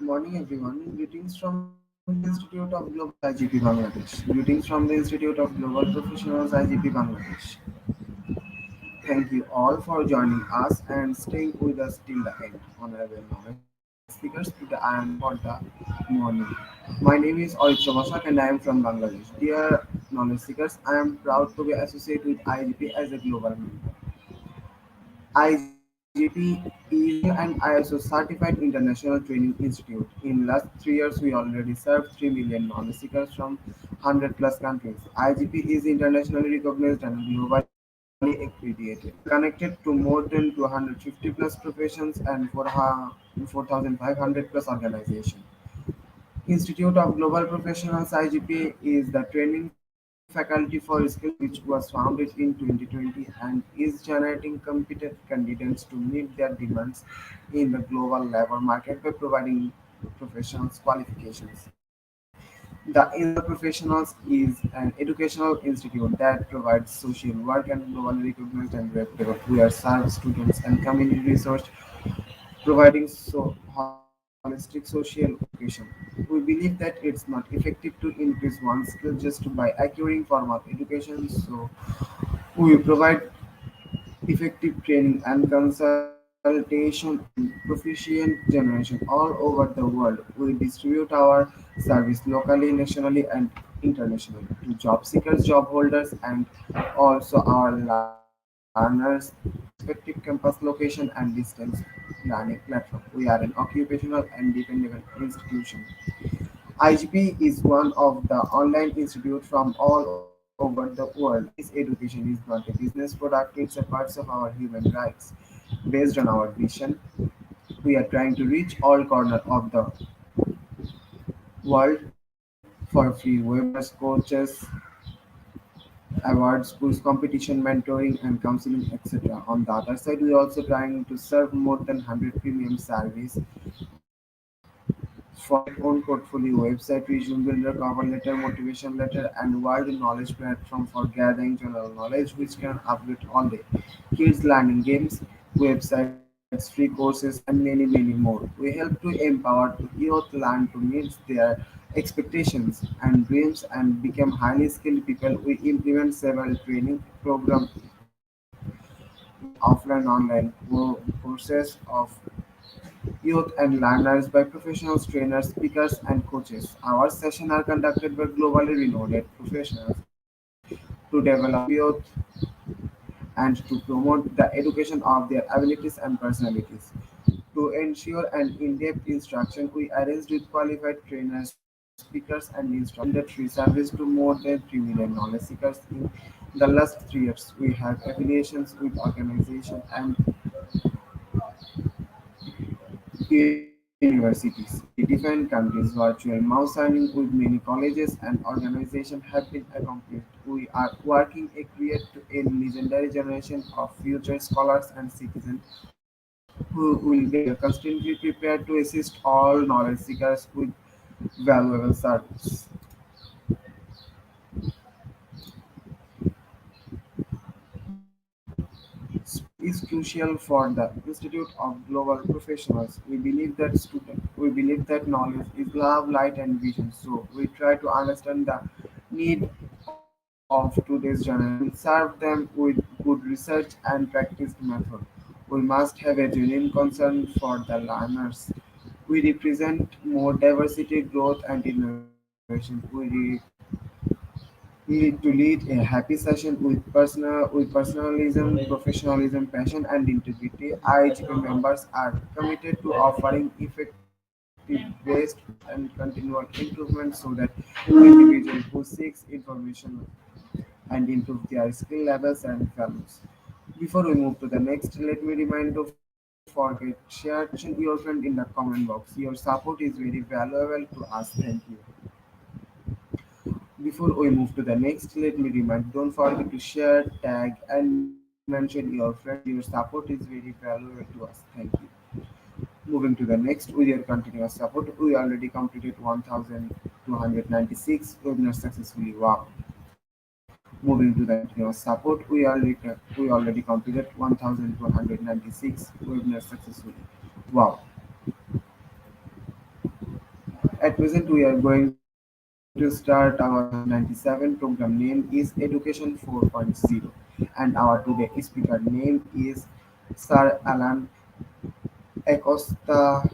Morning everyone. Greetings from the Institute of Global IGP Bangladesh. Greetings from the Institute of Global Professionals IGP Bangladesh. Thank you all for joining us and staying with us till the end. Honorable knowledge speakers, today I am for the morning. My name is Orit Basak and I am from Bangladesh. Dear knowledge seekers, I am proud to be associated with IGP as a global member. IGP is an ISO certified international training institute. In last 3 years, we already served 3 million knowledge seekers from 100 plus countries. IGP is internationally recognized and globally accredited. We are connected to more than 250 plus professions and 4,500 plus organizations. Institute of Global Professionals (IGP) is the training faculty for skills which was founded in 2020 and is generating competent candidates to meet their demands in the global labor market by providing professionals qualifications. The Institute of Professionals is an educational institute that provides social work and globally recognized and reputable. We are serve students and community research providing holistic social education. We believe that it's not effective to increase one's skill just by acquiring formal education, so we provide effective training and consultation and proficient generation all over the world. We distribute our service locally, nationally, and internationally to job seekers, job holders, and also our learners respective campus location and distance learning platform. We are an occupational and dependable institution. IGP is one of the online institutes from all over the world. This education is not a business product, it's a part of our human rights. Based on our vision, we are trying to reach all corners of the world for free webinars, coaches, awards, quiz competition, mentoring, and counseling, etc. On the other side, we are also trying to serve more than 100 premium service for own portfolio, website, resume builder, cover letter, motivation letter, and wide knowledge platform for gathering general knowledge, which can update all day. Kids learning games, websites, free courses, and many more. We help to empower youth learn to meet their expectations and dreams and become highly skilled people. We implement several training programs offline online courses of youth and learners by professionals, trainers, speakers, and coaches. Our sessions are conducted by globally renowned professionals to develop youth and to promote the education of their abilities and personalities. To ensure an in-depth instruction, we arranged with qualified trainers, speakers, and instructors provided free service to more than 3 million knowledge seekers in the last 3 years. We have affiliations with organizations and universities in 80 different countries. Virtual mouse learning with many colleges and organizations have been accomplished. We are working to create a legendary generation of future scholars and citizens who will be constantly prepared to assist all knowledge seekers with valuable service. Speed is crucial for the Institute of Global Professionals. We believe that knowledge is love, light, and vision. So we try to understand the need of today's generation and serve them with good research and practiced method. We must have a genuine concern for the learners. We represent more diversity, growth, and innovation. We need to lead a happy session with personalism, professionalism, passion, and integrity. IHP members are committed to offering effective based and continual improvement so that individual who seeks information and improve their skill levels and values. Before we move to the next, let me remind to forget share mention your friend in the comment box. Your support is very valuable to us. Thank you. Before we move to the next, let me remind don't forget to share, tag, and mention your friends. Your support is very valuable to us. Thank you. Moving to the next, with your continuous support, we already completed 1,296 webinars successfully. Wow. Moving to the continuous support, we already completed 1,296 webinars successfully. Wow. At present, we are going to start our 1997 program name is Education 4.0 and our today speaker name is Sir Alan Acosta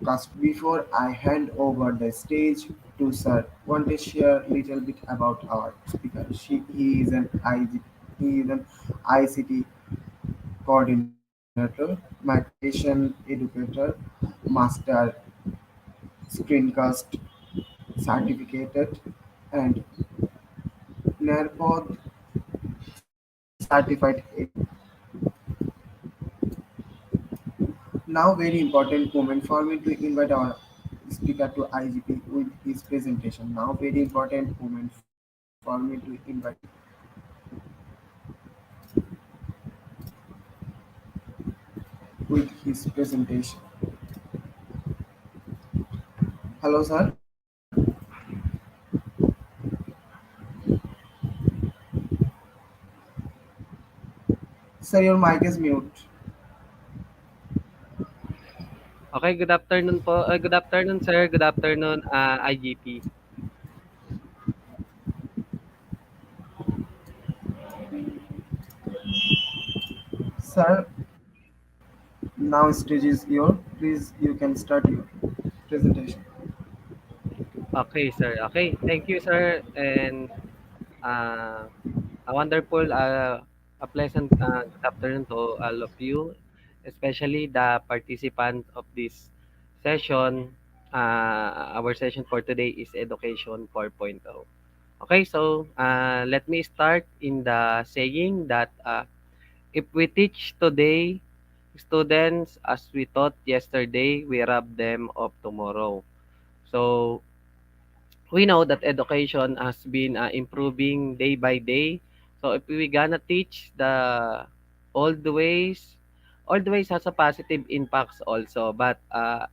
Cast. Before I hand over the stage to Sir, want to share a little bit about our speaker. He is an ICT coordinator, migration educator, master screencast certificated, and NARPOD certified. Now, very important moment for me to invite our speaker to IGP with his presentation. Now, very important moment for me to invite with his presentation. Hello, sir. Sir, your mic is mute. Okay, good afternoon po. Good afternoon, sir. Good afternoon, IGP. Sir, now stage is your. Please, you can start your presentation. Okay, sir. Okay, thank you, sir. And uh, a wonderful, a pleasant good afternoon to all of you, especially the participants of this session. Our session for today is Education 4.0. Okay, so let me start in the saying that if we teach today, students as we taught yesterday, we rob them of tomorrow. So we know that education has been improving day by day. So if we gonna teach the old ways, old ways has a positive impacts also. But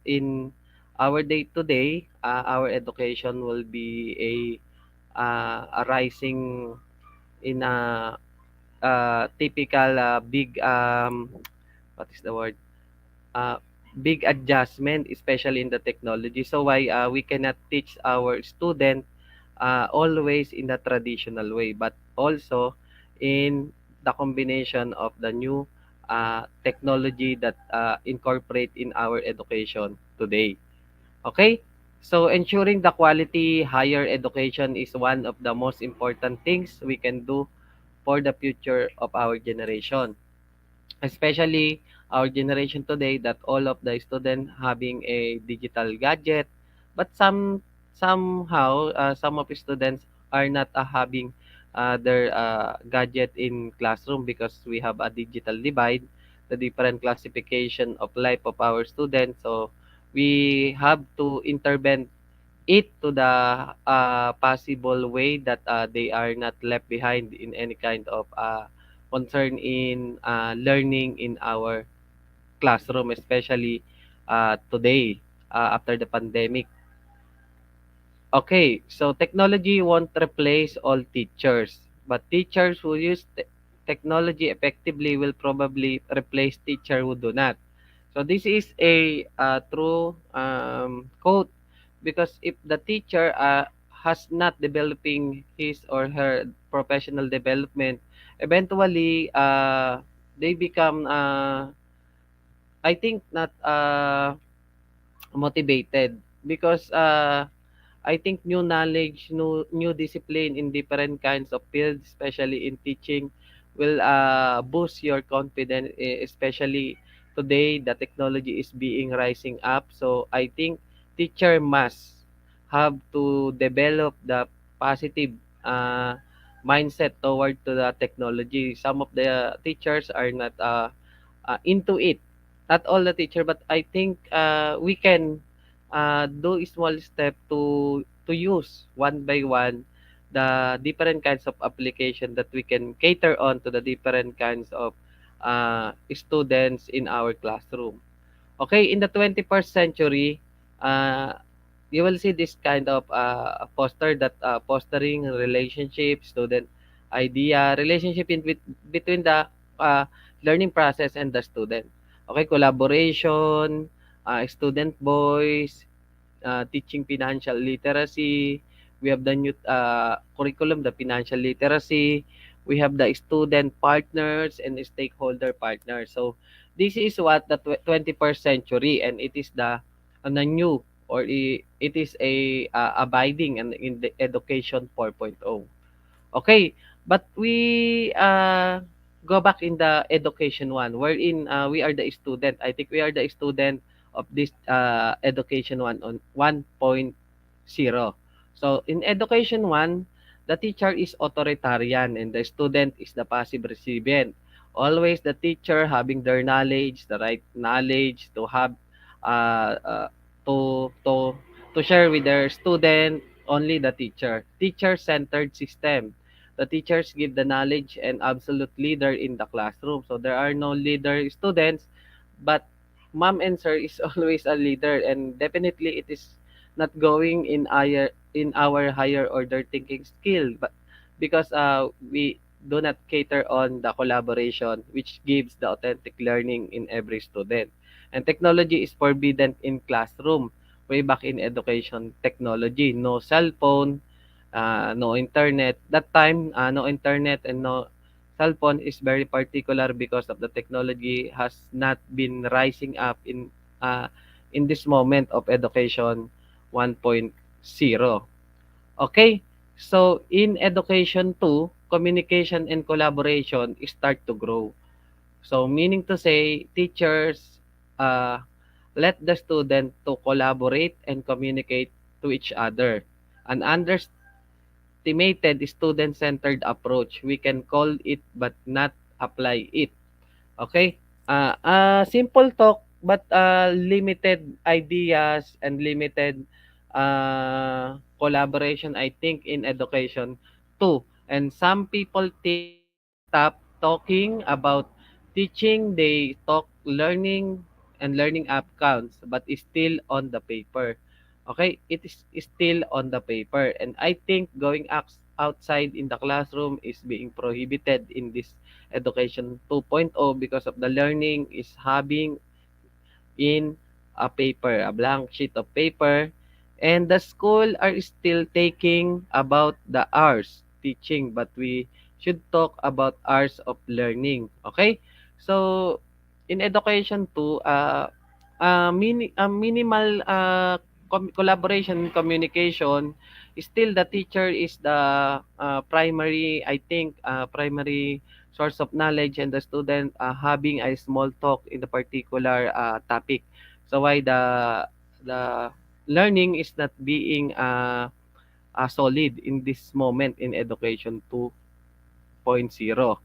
in our day to day, our education will be a rising in a typical big what is the word? uh, Big adjustment, especially in the technology. So why we cannot teach our student always in the traditional way, but also in the combination of the new technology that incorporate in our education today. Okay? So ensuring the quality higher education is one of the most important things we can do for the future of our generation, especially our generation today that all of the student having a digital gadget, but somehow some of the students are not having their gadget in classroom because we have a digital divide, the different classification of life of our students. So we have to intervene it to the possible way that they are not left behind in any kind of concern in learning in our classroom, especially today after the pandemic. Okay, so technology won't replace all teachers, but teachers who use technology effectively will probably replace teacher who do not. So this is a true quote, because if the teacher has not developing his or her professional development, eventually they become I think not motivated, because I think new knowledge, new discipline in different kinds of fields, especially in teaching, will boost your confidence, especially today the technology is being rising up. So I think teacher must have to develop the positive uh, mindset toward to the technology. Some of the teachers are not into it. Not all the teacher, but I think we can do a small step to use one by one the different kinds of application that we can cater on to the different kinds of students in our classroom. Okay, in the 21st century, uh, you will see this kind of poster that fostering relationship, student idea, relationship between the uh, learning process and the student. Okay, collaboration, student voice, teaching financial literacy. We have the new curriculum, the financial literacy. We have the student partners and stakeholder partners. So this is what the 21st century, and it is the new, or it is a abiding and in the education 4.0. Okay, but we go back in the education one, wherein we are the student. I think we are the student of this education one on 1.0. So in education one, the teacher is authoritarian and the student is the passive recipient. Always the teacher having their knowledge, the right knowledge to have uh, uh, to to to share with their student. Only the teacher. Teacher-centered system. The teachers give the knowledge and absolute leader in the classroom. So there are no leader students, but mom and sir is always a leader, and definitely it is not going in our higher order thinking skill, but because we do not cater on the collaboration which gives the authentic learning in every student. And technology is forbidden in classroom. Way back in education technology, no cell phone, no internet. That time, no internet and no cell phone is very particular because of the technology has not been rising up in this moment of education 1.0. Okay, so in education 2, communication and collaboration start to grow. So meaning to say, teachers uh, let the student to collaborate and communicate to each other. An underestimated student-centered approach. We can call it but not apply it. Okay? Simple talk but limited ideas and limited collaboration, I think, in education too. And some people think stop talking about teaching, they talk learning and learning outcomes, but it's still on the paper. Okay, it is still on the paper, and I think going outside in the classroom is being prohibited in this education 2.0 because of the learning is having in a paper, a blank sheet of paper, and the school are still taking about the hours teaching, but we should talk about hours of learning. Okay? So, in education too, minimal collaboration and communication, still the teacher is the primary, I think, primary source of knowledge, and the student having a small talk in the particular topic. So why the learning is not being solid in this moment in education 2.0.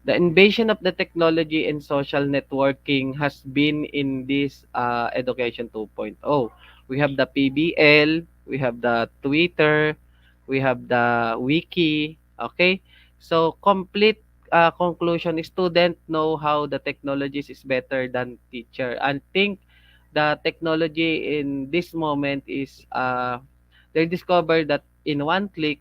The invasion of the technology and social networking has been in this education 2.0. We have the PBL, we have the Twitter, we have the wiki, okay? So complete conclusion, student know how the technologies is better than teacher. I think the technology in this moment is they discover that in one click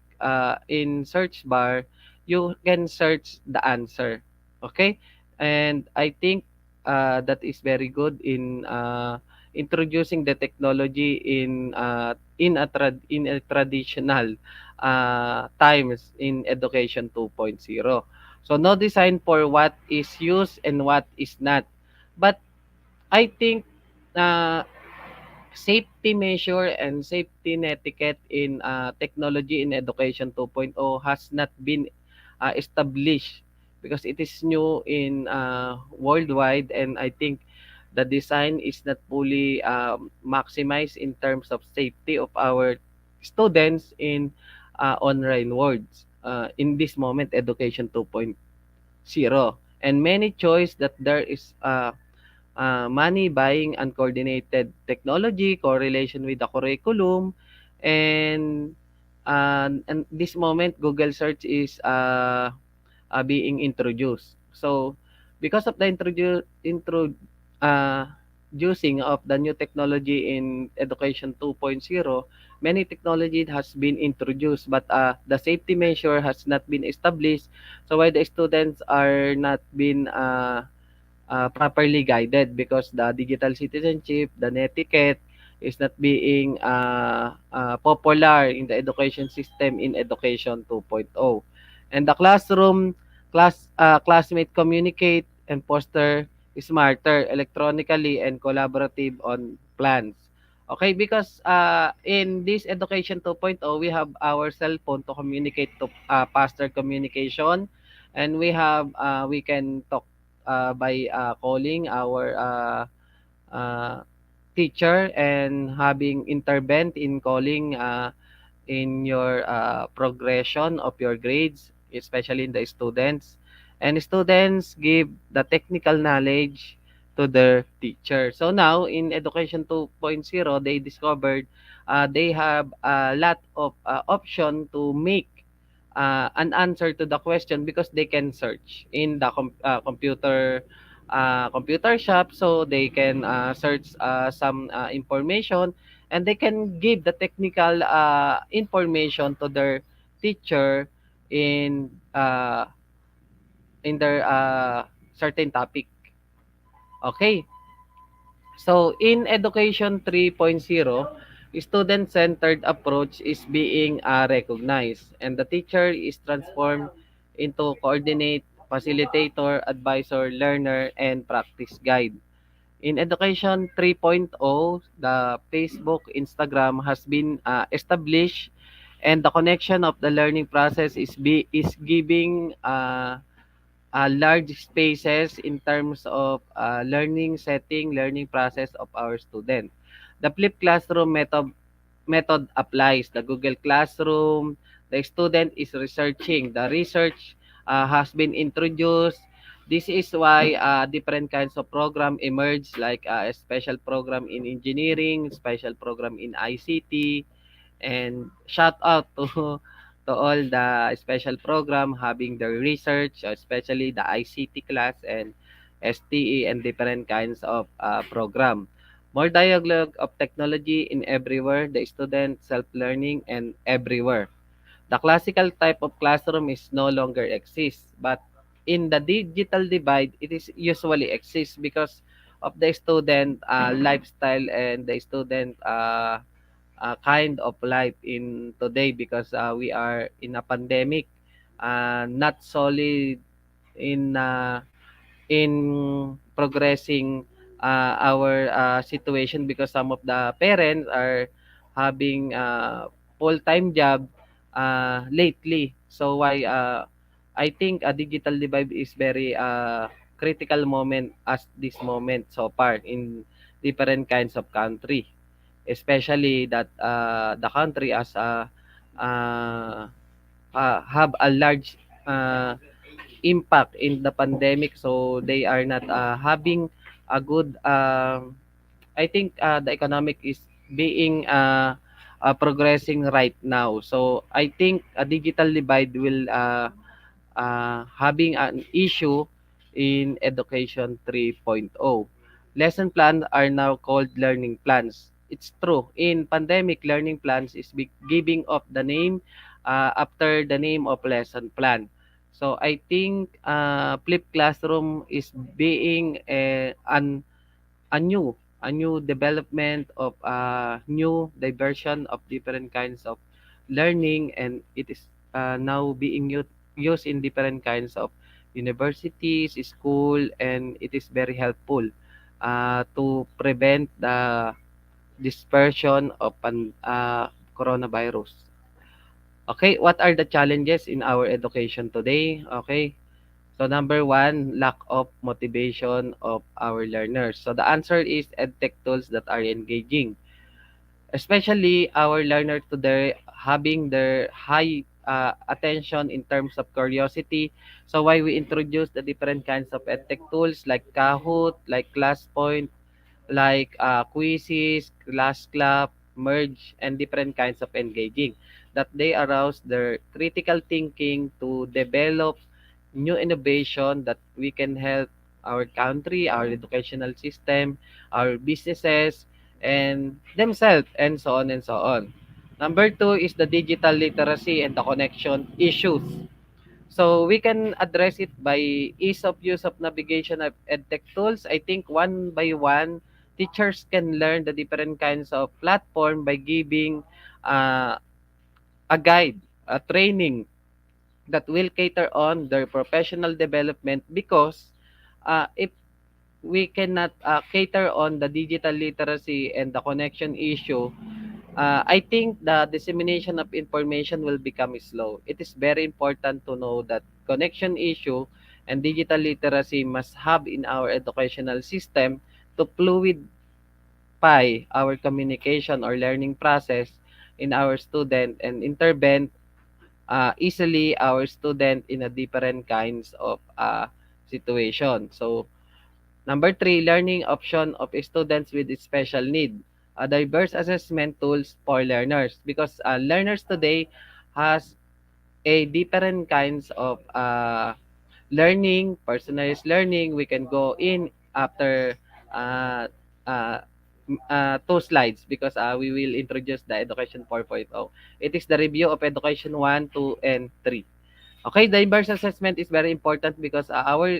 in search bar you can search the answer. Okay? And I think that is very good in introducing the technology in a traditional times in education 2.0. So no design for what is used and what is not. But I think uh, safety measure and safety etiquette in technology in education 2.0 has not been established because it is new in worldwide, and I think the design is not fully maximized in terms of safety of our students in online worlds in this moment education 2.0, and many choice that there is money buying uncoordinated technology, correlation with the curriculum, and this moment Google search is being introduced. So because of the introducing of the new technology in education 2.0, many technology has been introduced, but the safety measure has not been established. So why the students are not been properly guided because the digital citizenship, the netiquette, is not being popular in the education system in Education 2.0. And the classmate communicate and foster smarter electronically and collaborative on plans. Okay, because in this Education 2.0, we have our cell phone to communicate to faster communication, and we can talk by calling our uh, teacher and having intervened in calling in your progression of your grades, especially in the students. And students give the technical knowledge to their teacher. So now in Education 2.0, they discovered they have a lot of option to make an answer to the question because they can search in the computer shop, so they can search some information, and they can give the technical information to their teacher in their certain topic. Okay, so in Education 3.0, student-centered approach is being recognized, and the teacher is transformed into coordinate, facilitator, advisor, learner, and practice guide. In Education 3.0, the Facebook, Instagram has been established, and the connection of the learning process is giving large spaces in terms of learning setting, learning process of our student. The flipped classroom method applies. The Google Classroom, the student is researching. The research has been introduced. This is why different kinds of program emerge, like a special program in engineering, special program in ICT, and shout out to to all the special program having the research, especially the ICT class and STE and different kinds of program. More dialogue of technology in everywhere, the student self-learning and everywhere. The classical type of classroom is no longer exists, but in the digital divide, it is usually exists because of the student lifestyle and the student kind of life in today, because we are in a pandemic, not solely in progressing our situation, because some of the parents are having full-time job lately. So why I think a digital divide is very critical moment as this moment so far in different kinds of country, especially that the country as have a large impact in the pandemic, so they are not having a good I think the economic is being progressing right now. So I think a digital divide will having an issue in Education 3.0. Lesson plans are now called learning plans. It's true. In pandemic, learning plans is giving of the name after the name of lesson plan. So I think flipped classroom is being a new development of new diversion of different kinds of learning, and it is now being used in different kinds of universities, school, and it is very helpful to prevent the dispersion of coronavirus. Okay, what are the challenges in our education today? Okay, so number one, lack of motivation of our learners. So the answer is edtech tools that are engaging, especially our learner today having their high attention in terms of curiosity. So why we introduce the different kinds of edtech tools like Kahoot, like ClassPoint, like quizzes, class club, merge, and different kinds of engaging, that they arouse their critical thinking to develop new innovation that we can help our country, our educational system, our businesses, and themselves, and so on and so on. Number two is the digital literacy and the connection issues. So we can address it by ease of use of navigation of edtech tools. I think one by one, teachers can learn the different kinds of platform by giving uh, a guide, a training that will cater on their professional development because if we cannot cater on the digital literacy and the connection issue, I think the dissemination of information will become slow. It is very important to know that connection issue and digital literacy must have in our educational system to fluidify our communication or learning process in our student and intervene easily our student in a different kinds of situation. So number three, learning option of students with special need. Diverse assessment tools for learners because learners today has a different kinds of learning, personalized learning. We can go in after uh, uh, two slides because we will introduce the Education 4.0. It is the review of Education 1, 2, and 3. Okay, diverse assessment is very important because our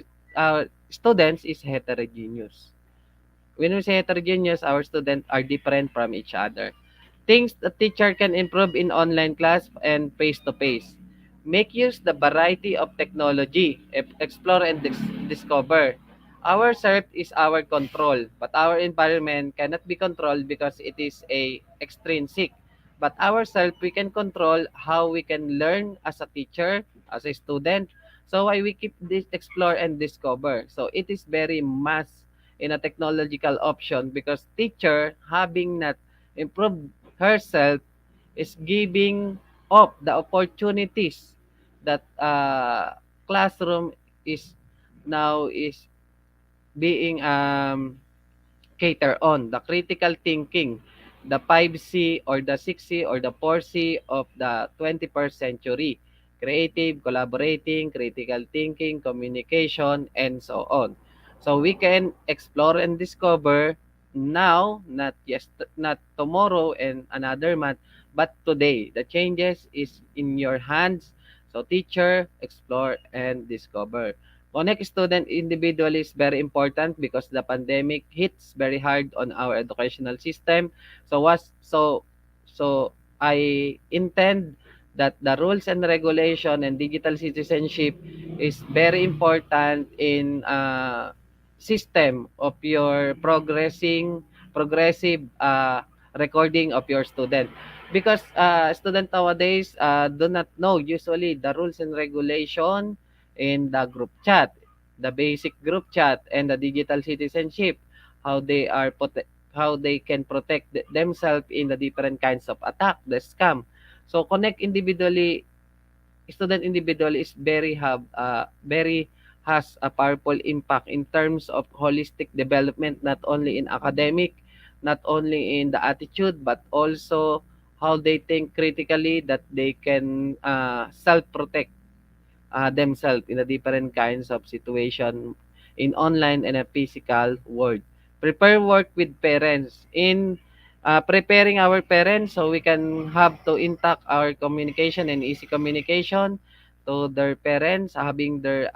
students is heterogeneous. When we say heterogeneous, our students are different from each other. Things the teacher can improve in online class and face-to-face. Make use the variety of technology. Explore and discover. Our self is our control, but our environment cannot be controlled because it is a extrinsic. But ourself, we can control how we can learn as a teacher, as a student. So why we keep this explore and discover. So it is very must in a technological option because teacher having not improved herself is giving up the opportunities that classroom is now is being cater on the critical thinking, the 5C or the 6C or the 4C of the 21st century. Creative, collaborating, critical thinking, communication, and so on. So we can explore and discover now, not tomorrow and another month, but today. The changes is in your hands. So teacher, explore and discover. Connect student individually is very important because the pandemic hits very hard on our educational system. So so I intend that the rules and regulation and digital citizenship is very important in system of your progressive recording of your student because student nowadays do not know usually the rules and regulation in the group chat, the basic group chat and the digital citizenship, how they are how they can protect themselves in the different kinds of attack, the scam. So connect individually, student individually is very has a powerful impact in terms of holistic development, not only in academic, not only in the attitude, but also how they think critically that they can self-protect themselves in the different kinds of situation in online and a physical world. Prepare work with parents in preparing our parents so we can have to intact our communication and easy communication to their parents having their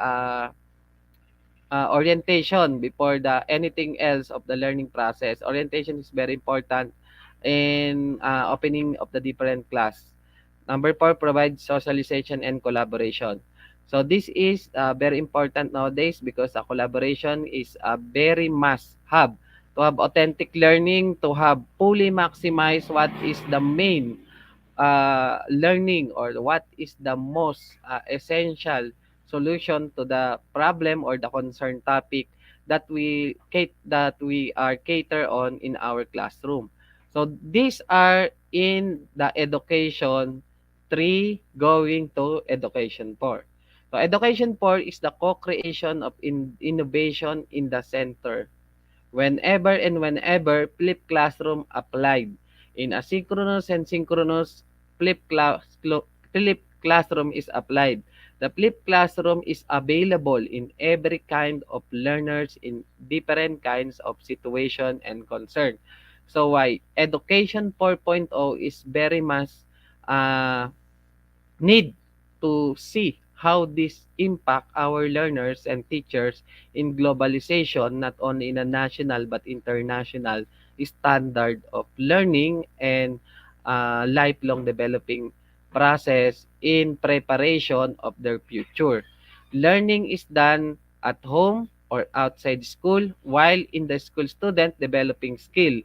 orientation before the anything else of the learning process. Orientation is very important in opening of the different class. Number four, provide socialization and collaboration. So this is very important nowadays because a collaboration is a very must have to have authentic learning, to have fully maximize what is the main learning or what is the most essential solution to the problem or the concern topic that we are cater on in our classroom. So these are in the education 3 going to education 4. So education 4 is the co-creation of innovation in the center. Whenever flipped classroom applied in asynchronous and synchronous flipped classroom is applied. The flipped classroom is available in every kind of learners in different kinds of situation and concern. So why education 4.0 is very much uh, need to see how this impact our learners and teachers in globalization, not only in a national but international standard of learning and lifelong developing process in preparation of their future. Learning is done at home or outside school, while in the school student developing skill.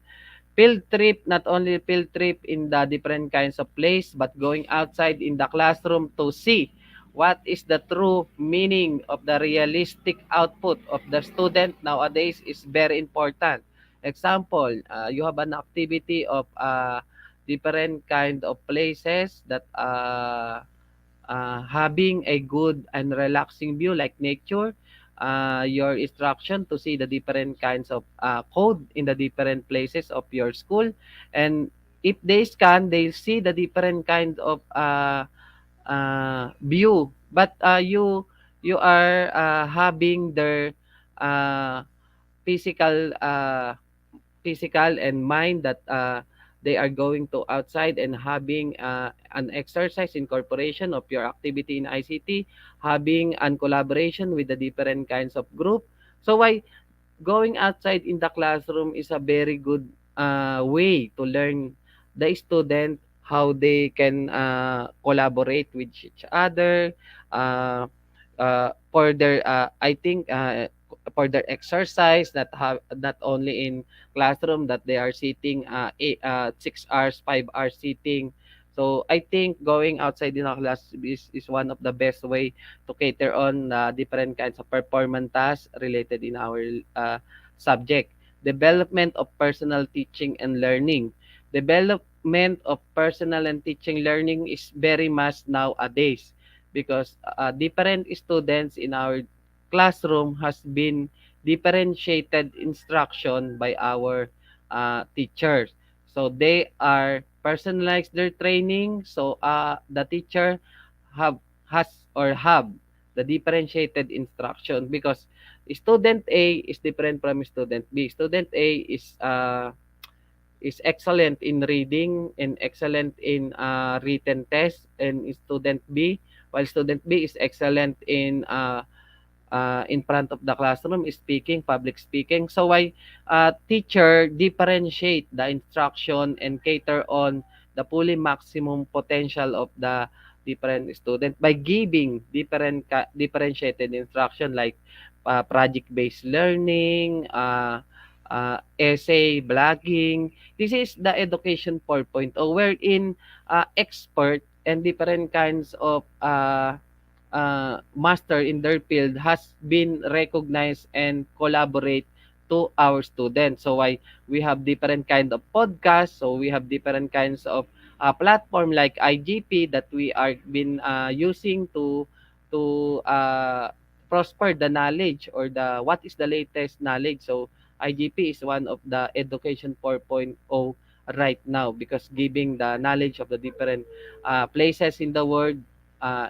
Field trip, not only field trip in the different kinds of place, but going outside in the classroom to see what is the true meaning of the realistic output of the student nowadays is very important. Example, you have an activity of different kind of places that having a good and relaxing view like nature, your instruction to see the different kinds of code in the different places of your school, and if they scan, they see the different kind of view, but you are having their uh, physical physical and mind that they are going to outside and having an exercise incorporation of your activity in ICT, having an collaboration with the different kinds of group. So why going outside in the classroom is a very good way to learn the student how they can collaborate with each other, uh, for their I think for their exercise, that have not only in classroom that they are sitting 6 hours 5 hours sitting. So I think going outside in a class is one of the best way to cater on different kinds of performance tasks related in our subject. Development of personal teaching and learning. Development of personal and teaching learning is very much nowadays because different students in our classroom has been differentiated instruction by our teachers. So they are personalized their training. So the teacher have has or have the differentiated instruction because student A is different from student B. Student A is excellent in reading and excellent in written test, and student B, while student B is excellent in front of the classroom is speaking, public speaking. So why teacher differentiate the instruction and cater on the fully maximum potential of the different student by giving differentiated instruction like project-based learning, essay, blogging. This is the education 4.0 wherein expert and different kinds of master in their field has been recognized and collaborate to our students. So why we have different kind of podcasts, so we have different kinds of platform like IGP that we are been using to prosper the knowledge or the what is the latest knowledge. So IGP is one of the education 4.0 right now because giving the knowledge of the different places in the world,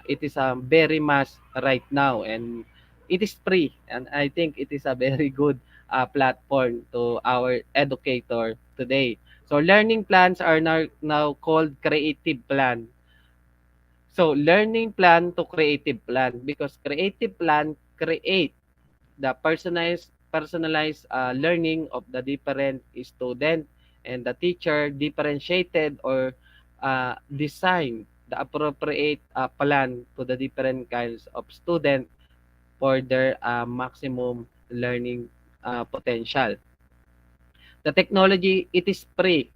it is very much right now, and it is free, and I think it is a very good platform to our educator today. So learning plans are now called creative plan. So learning plan to creative plan because creative plan create the personalized learning of the different student, and the teacher differentiated or design the appropriate plan to the different kinds of student for their maximum learning potential. The technology, it is free,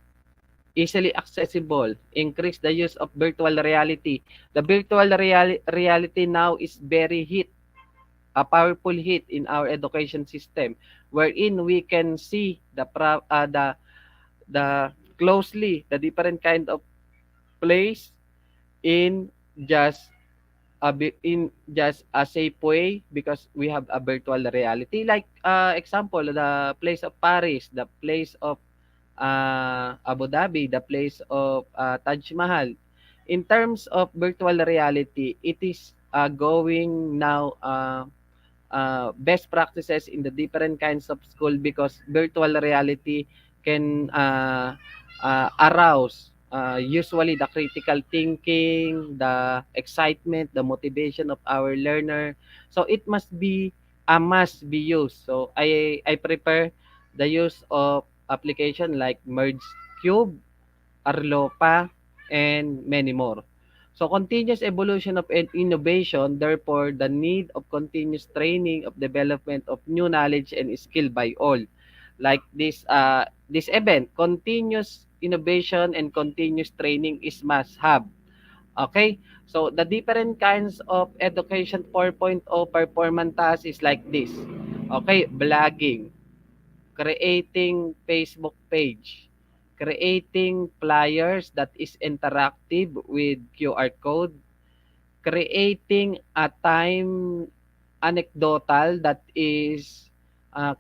easily accessible, increase the use of virtual reality. The virtual reality now is very hit, a powerful hit in our education system, wherein we can see the closely the different kind of place in just in just a safe way because we have a virtual reality, like example the place of Paris, the place of Abu Dhabi, the place of Taj Mahal. In terms of virtual reality, it is going now best practices in the different kinds of school because virtual reality can arouse usually the critical thinking, the excitement, the motivation of our learner. So it must be used. So I prefer the use of application like Merge Cube, Arlopa, and many more. So continuous evolution of innovation, therefore the need of continuous training of development of new knowledge and skill by all. Like this event, continuous innovation and continuous training is must have. Okay? So the different kinds of education 4.0 performance tasks is like this. Okay, blogging, creating Facebook page, creating flyers that is interactive with QR code, creating a time anecdotal that is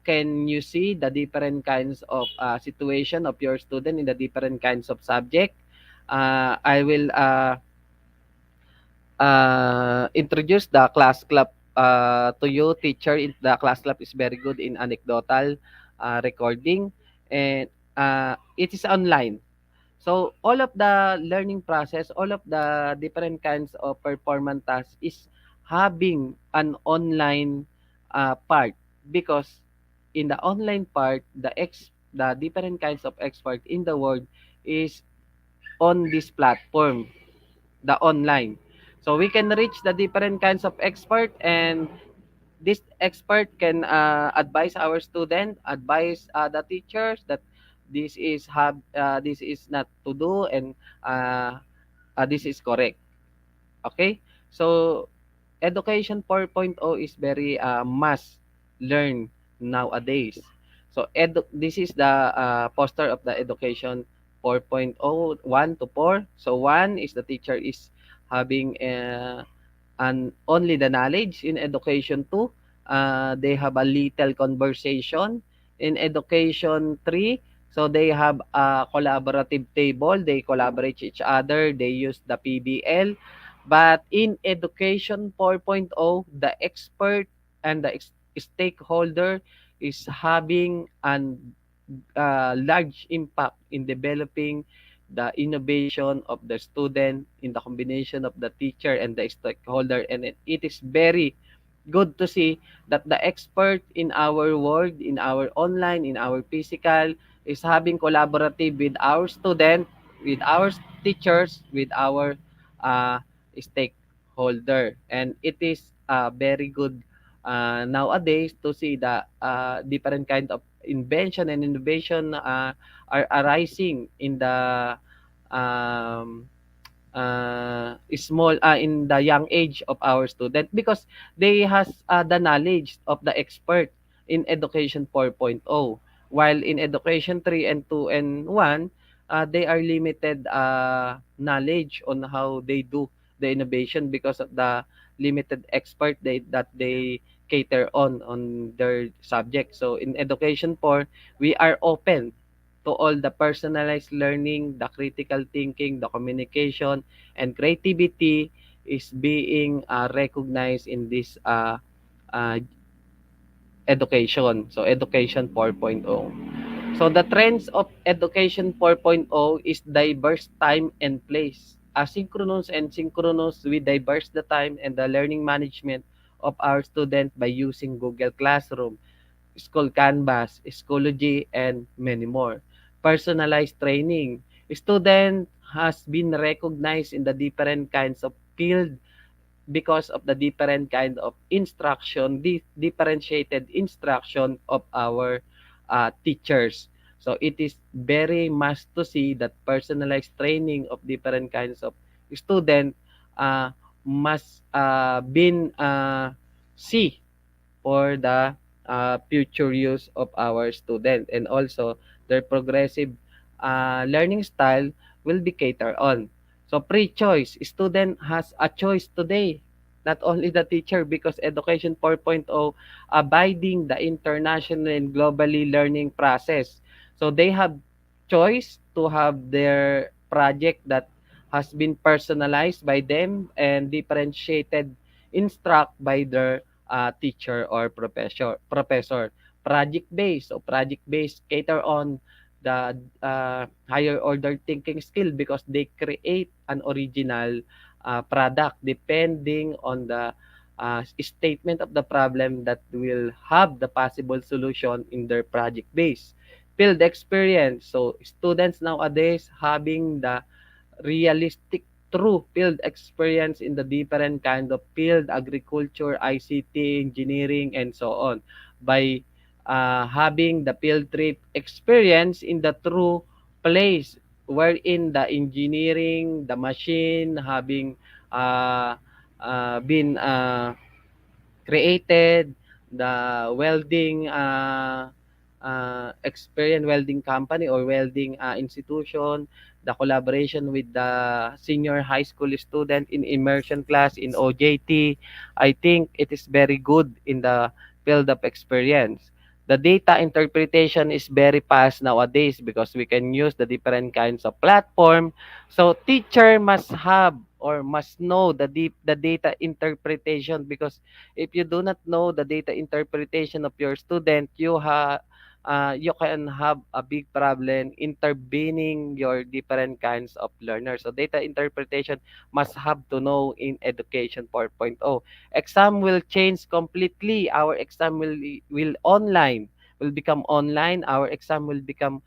can you see the different kinds of situation of your student in the different kinds of subject. I will introduce the class club to you, teacher. The class club is very good in anecdotal recording, and it is online. So all of the learning process, all of the different kinds of performance tasks is having an online part, because in the online part, the different kinds of expert in the world is on this platform, the online. So we can reach the different kinds of expert, and this expert can advise our student, advise the teachers that this is not to do, and uh, this is correct. Okay? So education 4.0 is very must learn nowadays. So this is the poster of the education 4.0, 1 to 4. So 1 is the teacher is having and only the knowledge. In education 2, they have a little conversation. In education 3, so they have a collaborative table, they collaborate each other, they use the PBL. But in education 4.0, the expert and the stakeholder is having an large impact in developing the innovation of the student in the combination of the teacher and the stakeholder, and it is very good to see that the expert in our world, in our online, in our physical, is having collaborative with our student, with our teachers, with our uh, stakeholder. And it is very good nowadays to see the different kind of invention and innovation are arising in the um, small in the young age of our student, because they has the knowledge of the expert in education 4.0, while in education 3 and 2 and 1 they are limited knowledge on how they do the innovation because of the limited expert that they cater on their subject. So in education 4, we are open to all the personalized learning, the critical thinking, the communication, and creativity is being recognized in this uh, education. So education 4.0. So the trends of education 4.0 is diverse time and place. Asynchronous and synchronous, we diverse the time and the learning management of our student by using Google Classroom, School Canvas, Schoology, and many more. Personalized training. Student has been recognized in the different kinds of field because of the different kind of instruction, differentiated instruction of our teachers. So it is very must to see that personalized training of different kinds of student uh, must been see for the future use of our student, and also their progressive learning style will be catered on. So pre-choice, student has a choice today, not only the teacher, because education 4.0 abiding the international and globally learning process. So they have choice to have their project that has been personalized by them and differentiated instruct by their teacher or professor. Project based, so project based cater on the higher order thinking skill because they create an original product depending on the statement of the problem that will have the possible solution in their project base. Field experience. So students nowadays having the realistic true field experience in the different kind of field, agriculture, ICT, engineering, and so on. By having the field trip experience in the true place wherein the engineering, the machine having uh, been created, the welding experience welding company or welding institution, the collaboration with the senior high school student in immersion class in OJT. I think it is very good in the field of experience. The data interpretation is very fast nowadays because we can use the different kinds of platform. So teacher must have or must know the data interpretation because if you do not know the data interpretation of your student, you can have a big problem intervening your different kinds of learners. So data interpretation must have to know in education 4.0. Exam will change completely. Our exam will online will become online. Our exam will become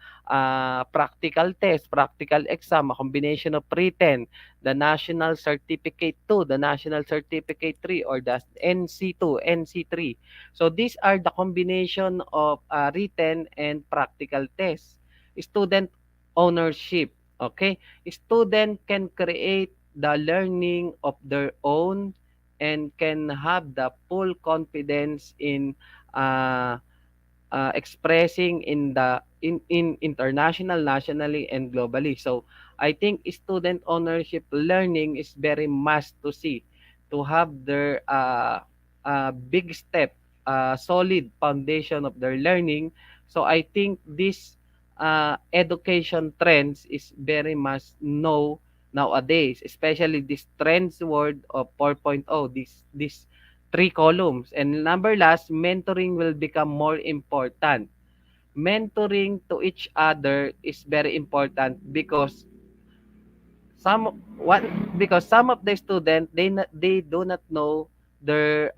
practical test, practical exam, a combination of written, the National Certificate 2, the National Certificate 3, or the NC2, NC3. So these are the combination of written and practical tests. Student ownership, okay? Student can create the learning of their own and can have the full confidence in uh, expressing in international, nationally, and globally. So I think student ownership learning is very must to see to have their big step, solid foundation of their learning. So I think this education trends is very must know nowadays, especially this trends word of 4.0, this three columns. And number last, mentoring will become more important. Mentoring to each other is very important because some of the student they do not know their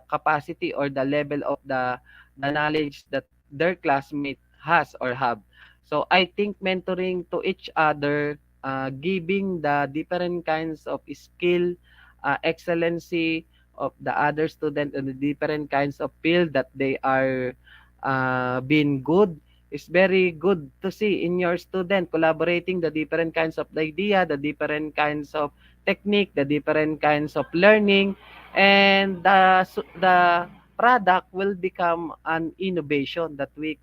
capacity or the level of the knowledge that their classmate has or have. So I think mentoring to each other, giving the different kinds of skill, excellency of the other student and the different kinds of field that they are being good is very good to see in your student collaborating the different kinds of idea, the different kinds of technique, the different kinds of learning, and the product will become an innovation that we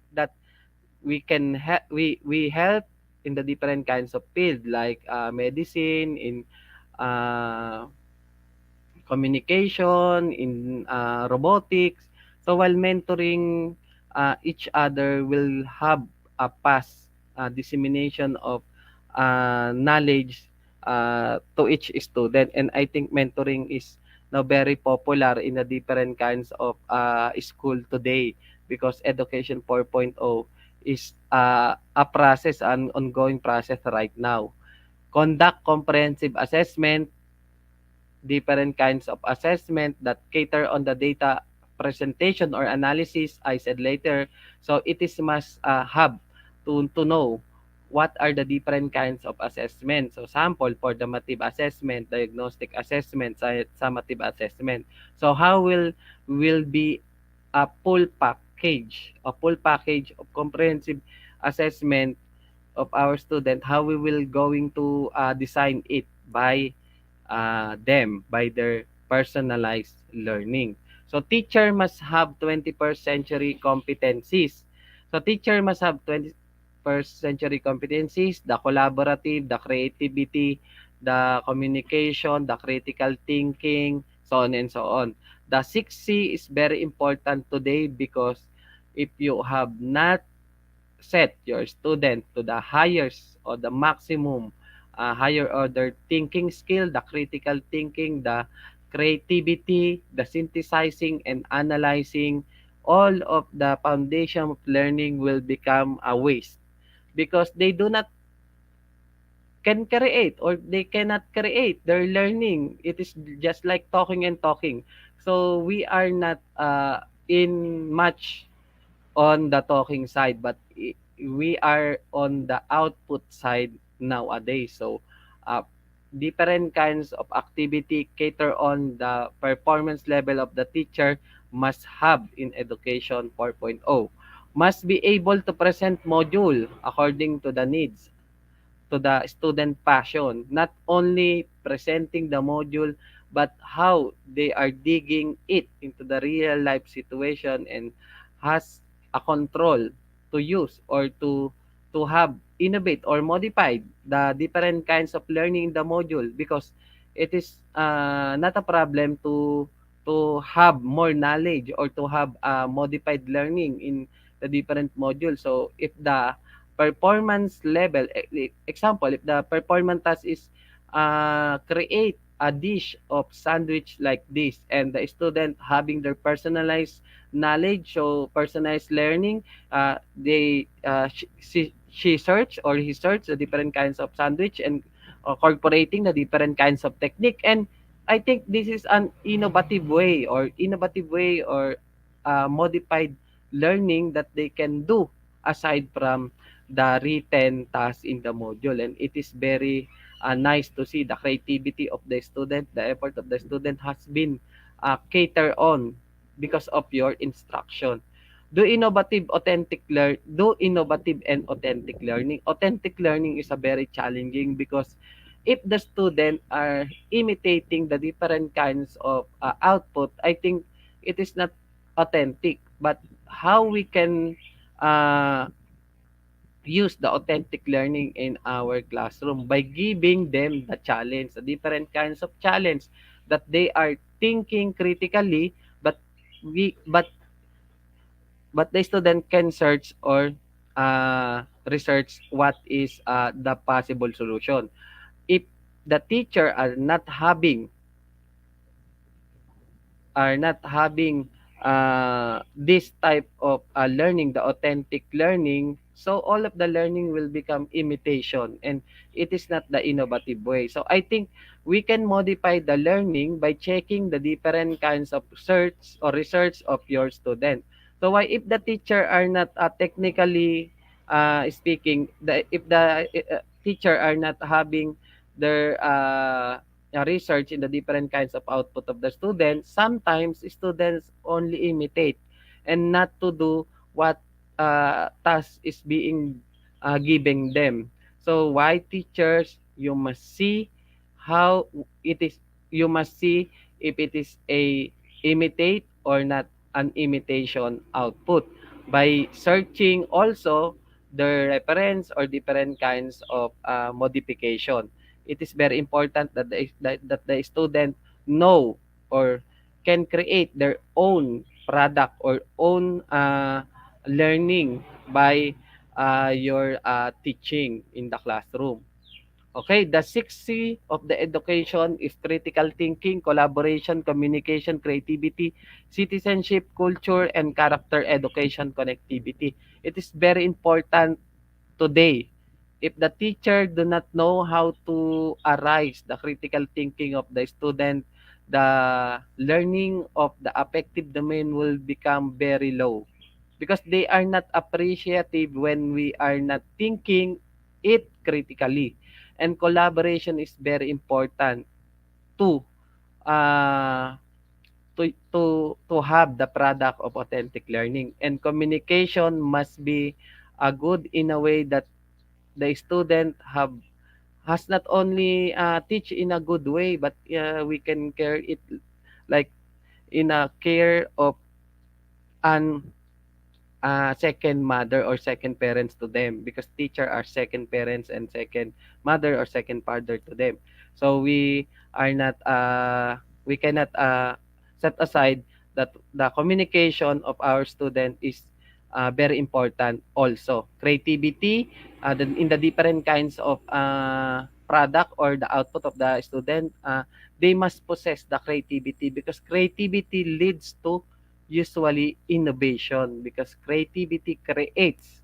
help in the different kinds of field like medicine, in uh, communication, in robotics. So while mentoring each other will have a past dissemination of knowledge to each student. And I think mentoring is now very popular in the different kinds of school today because Education 4.0 is a process, an ongoing process right now. Conduct comprehensive assessment, different kinds of assessment that cater on the data presentation or analysis I said later. So it is must have to know what are the different kinds of assessment. So sample, formative assessment, diagnostic assessment, summative assessment. So how will be a full package of comprehensive assessment of our student, how we will going to design it by them by their personalized learning. So teacher must have 21st century competencies. So teacher must have 21st century competencies, the collaborative, the creativity, the communication, the critical thinking, so on and so on. The 6C is very important today because if you have not set your student to the highest or the maximum higher order thinking skill, the critical thinking, the creativity, the synthesizing and analyzing all of the foundation of learning will become a waste because they do not can create or they cannot create their learning. It is just like talking and talking. So we are not in much on the talking side, but we are on the output side nowadays. So, different kinds of activity cater on the performance level of the teacher must have in Education 4.0. Must be able to present module according to the needs to the student passion, not only presenting the module, but how they are digging it into the real life situation and has a control to use or to have innovate or modify the different kinds of learning in the module because it is not a problem to have more knowledge or to have modified learning in the different modules. So if the performance level, example, if the performance task is create a dish of sandwich like this and the student having their personalized knowledge, so personalized learning, she search or he search the different kinds of sandwich and incorporating the different kinds of technique. And I think this is an innovative way or modified learning that they can do aside from the written task in the module. And it is very nice to see the creativity of the student, the effort of the student has been catered on because of your instruction. Do innovative and authentic learning. Authentic learning is a very challenging because if the student are imitating the different kinds of output, I think it is not authentic. But how we can uh, use the authentic learning in our classroom by giving them the challenge, the different kinds of challenge that they are thinking critically, but we but the student can search or research what is the possible solution. If the teacher are not having this type of learning, the authentic learning, so all of the learning will become imitation and it is not the innovative way. So I think we can modify the learning by checking the different kinds of search or research of your student. So why if the teacher are not technically speaking, if the teacher are not having their research in the different kinds of output of the students, sometimes students only imitate and not to do what task is being given them. So why teachers, you must see how it is, you must see if it is a imitate or not an imitation output by searching also the reference or different kinds of modification. It is very important that the student know or can create their own product or own learning by your teaching in the classroom. Okay, the 6C of the education is critical thinking, collaboration, communication, creativity, citizenship, culture, and character education connectivity. It is very important today. If the teacher do not know how to arise the critical thinking of the student, the learning of the affective domain will become very low because they are not appreciative when we are not thinking it critically. And collaboration is very important to uh, to have the product of authentic learning. And communication must be good in a way that the student has not only teach in a good way, but we can care it like in a care of an second mother or second parents to them because teacher are second parents and second mother or second father to them. So are not we cannot set aside that the communication of our student is very important also. Creativity in the different kinds of product or the output of the student, they must possess the creativity because creativity leads to usually innovation because creativity creates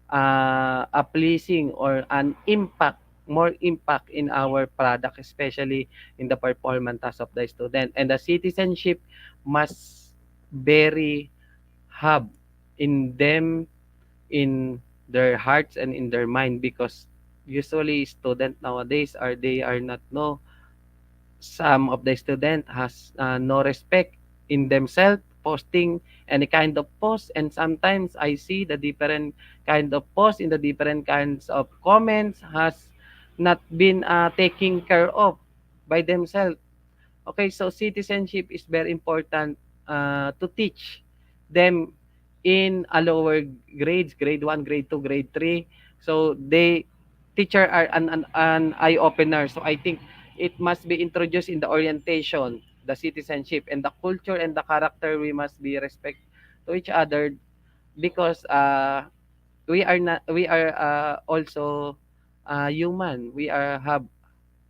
a pleasing or an impact, more impact in our product, especially in the performance of the student. And the citizenship must very have in them, in their hearts and in their mind, because usually student nowadays are they are not know, some of the student has no respect in themselves, posting any kind of post, and sometimes I see the different kind of post in the different kinds of comments has not been taken care of by themselves. Okay, so citizenship is very important to teach them in a lower grades, grade 1, grade 2, grade 3. So they teacher are an eye opener. So I think it must be introduced in the orientation, the citizenship and the culture and the character. We must be respect to each other because we are also human. We are have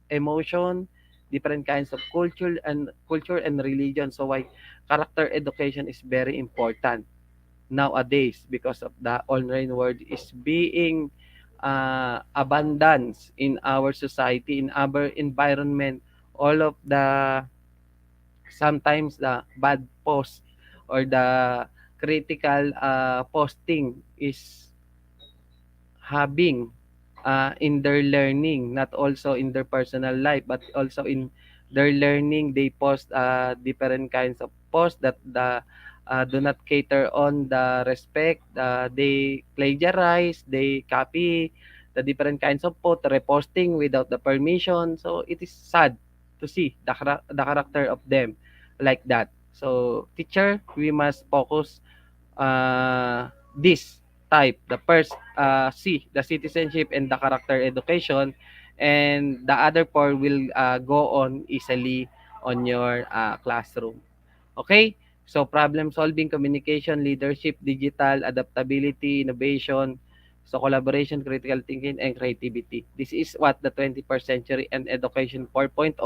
emotion, different kinds of culture and religion. So why character education is very important nowadays because of the online world is being abundance in our society, in our environment. All of the sometimes the bad post or the critical posting is having in their learning, not also in their personal life, but also in their learning. They post different kinds of posts that do not cater on the respect. They plagiarize, they copy the different kinds of post, reposting without the permission. So it is sad to see the character of them like that. So teacher, we must focus this type, the first C, the citizenship and the character education, and the other four will go on easily on your classroom. Okay, so problem solving, communication, leadership, digital, adaptability, innovation, so collaboration, critical thinking, and creativity. This is what the 21st century and education 4.0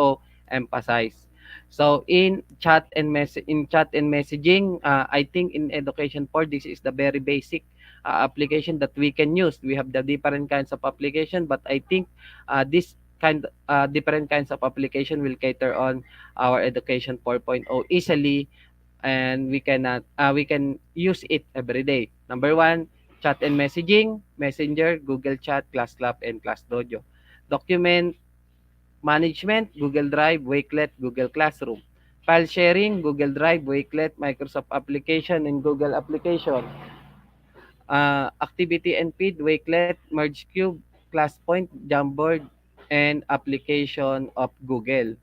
emphasize. So in chat and messaging, I think in education 4 this is the very basic application that we can use. We have the different kinds of application, but I think this different kinds of application will cater on our education 4.0 easily, and we can use it every day. Number one, chat and messaging, Messenger, Google Chat, ClassClub, and ClassDojo. Document management, Google Drive, Wakelet, Google Classroom. File sharing, Google Drive, Wakelet, Microsoft Application, and Google Application. Activity and feed, Wakelet, MergeCube, ClassPoint, Jamboard, and application of Google.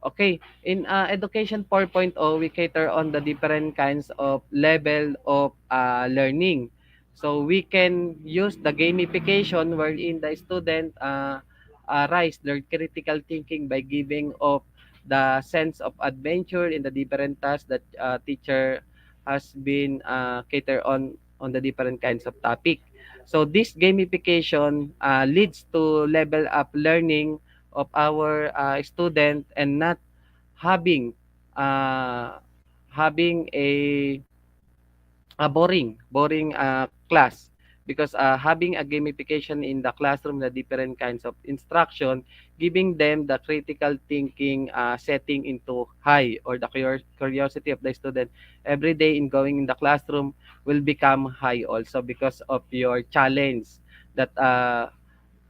Okay, in education 4.0, we cater on the different kinds of level of learning. So we can use the gamification wherein the student rise their critical thinking by giving of the sense of adventure in the different tasks that teacher has been cater on the different kinds of topic. So this gamification leads to level up learning of our student, and not having uh, having a boring class, because having a gamification in the classroom, the different kinds of instruction, giving them the critical thinking setting into high, or the curiosity of the student every day in going in the classroom will become high also because of your challenge that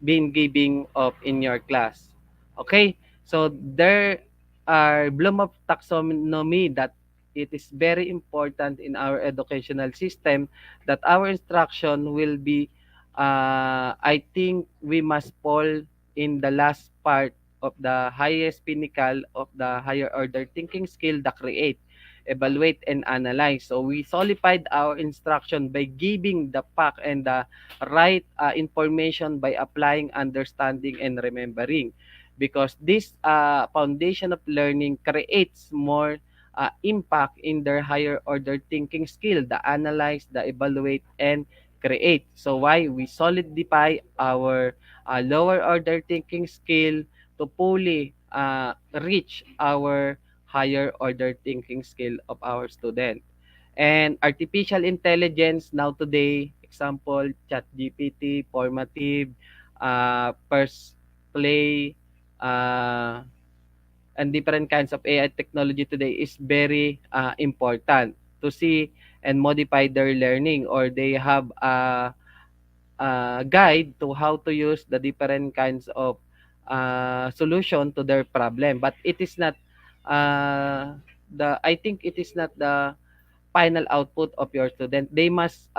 been giving of in your class. Okay? So there are Bloom of taxonomy that it is very important in our educational system that our instruction will be I think we must fall in the last part of the highest pinnacle of the higher order thinking skill, the create, evaluate, and analyze. So we solidified our instruction by giving the fact and the right information by applying, understanding, and remembering. Because this foundation of learning creates more impact in their higher order thinking skill, the analyze, the evaluate, and create. So why we solidify our lower order thinking skill to fully reach our higher order thinking skill of our student. And artificial intelligence now today, example, ChatGPT, formative, Purse Play, uh, and different kinds of AI technology today is very important to see and modify their learning, or they have a guide to how to use the different kinds of solution to their problem. But it is not I think it is not the final output of your student. They must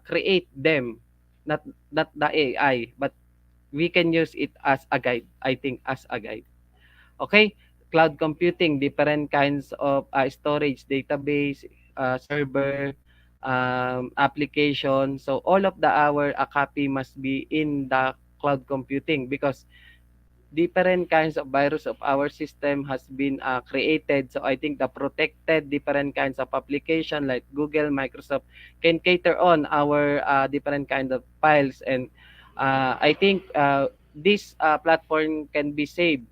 create them, not the AI, but we can use it as a guide. I think as a guide. Okay, cloud computing, different kinds of storage, database, server, application. So all of the our copy must be in the cloud computing, because different kinds of virus of our system has been created. So I think the protected different kinds of application like Google, Microsoft can cater on our different kind of files. And I think this platform can be saved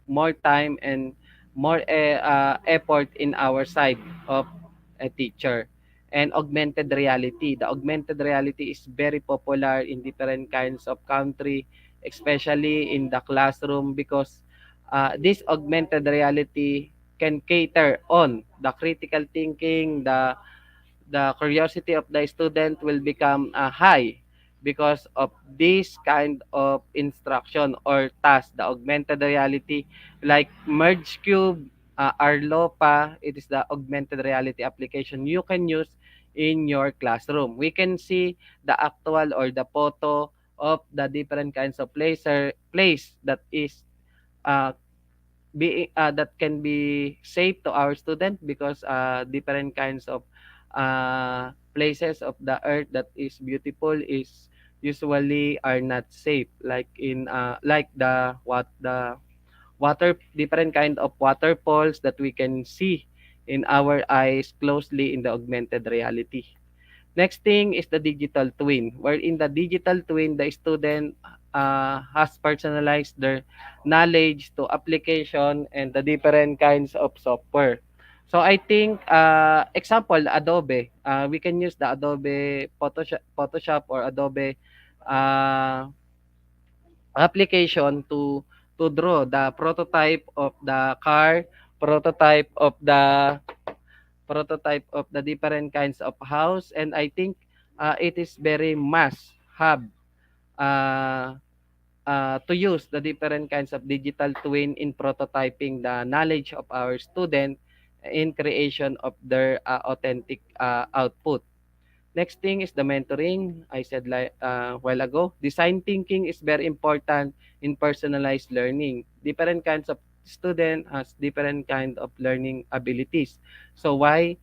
more time and more effort in our side of a teacher. And augmented reality, the augmented reality is very popular in different kinds of country, especially in the classroom, because this augmented reality can cater on the critical thinking, the curiosity of the student will become high because of this kind of instruction or task. The augmented reality like Merge Cube, Arlopa, it is the augmented reality application you can use in your classroom. We can see the actual or the photo of the different kinds of place that is uh, that can be safe to our student, because different kinds of places of the earth that is beautiful is usually are not safe, like in like the water, different kind of waterfalls that we can see in our eyes closely in the augmented reality. Next thing is the digital twin, where in the digital twin, the student has personalized their knowledge to application and the different kinds of software. So I think, example, Adobe. We can use the Adobe Photoshop or Adobe uh, application to draw the prototype of the car, prototype of the different kinds of house. And I think it is very must have uh, to use the different kinds of digital twin in prototyping the knowledge of our student in creation of their authentic output. Next thing is the mentoring. I said like while ago, design thinking is very important in personalized learning. Different kinds of student has different kind of learning abilities. So why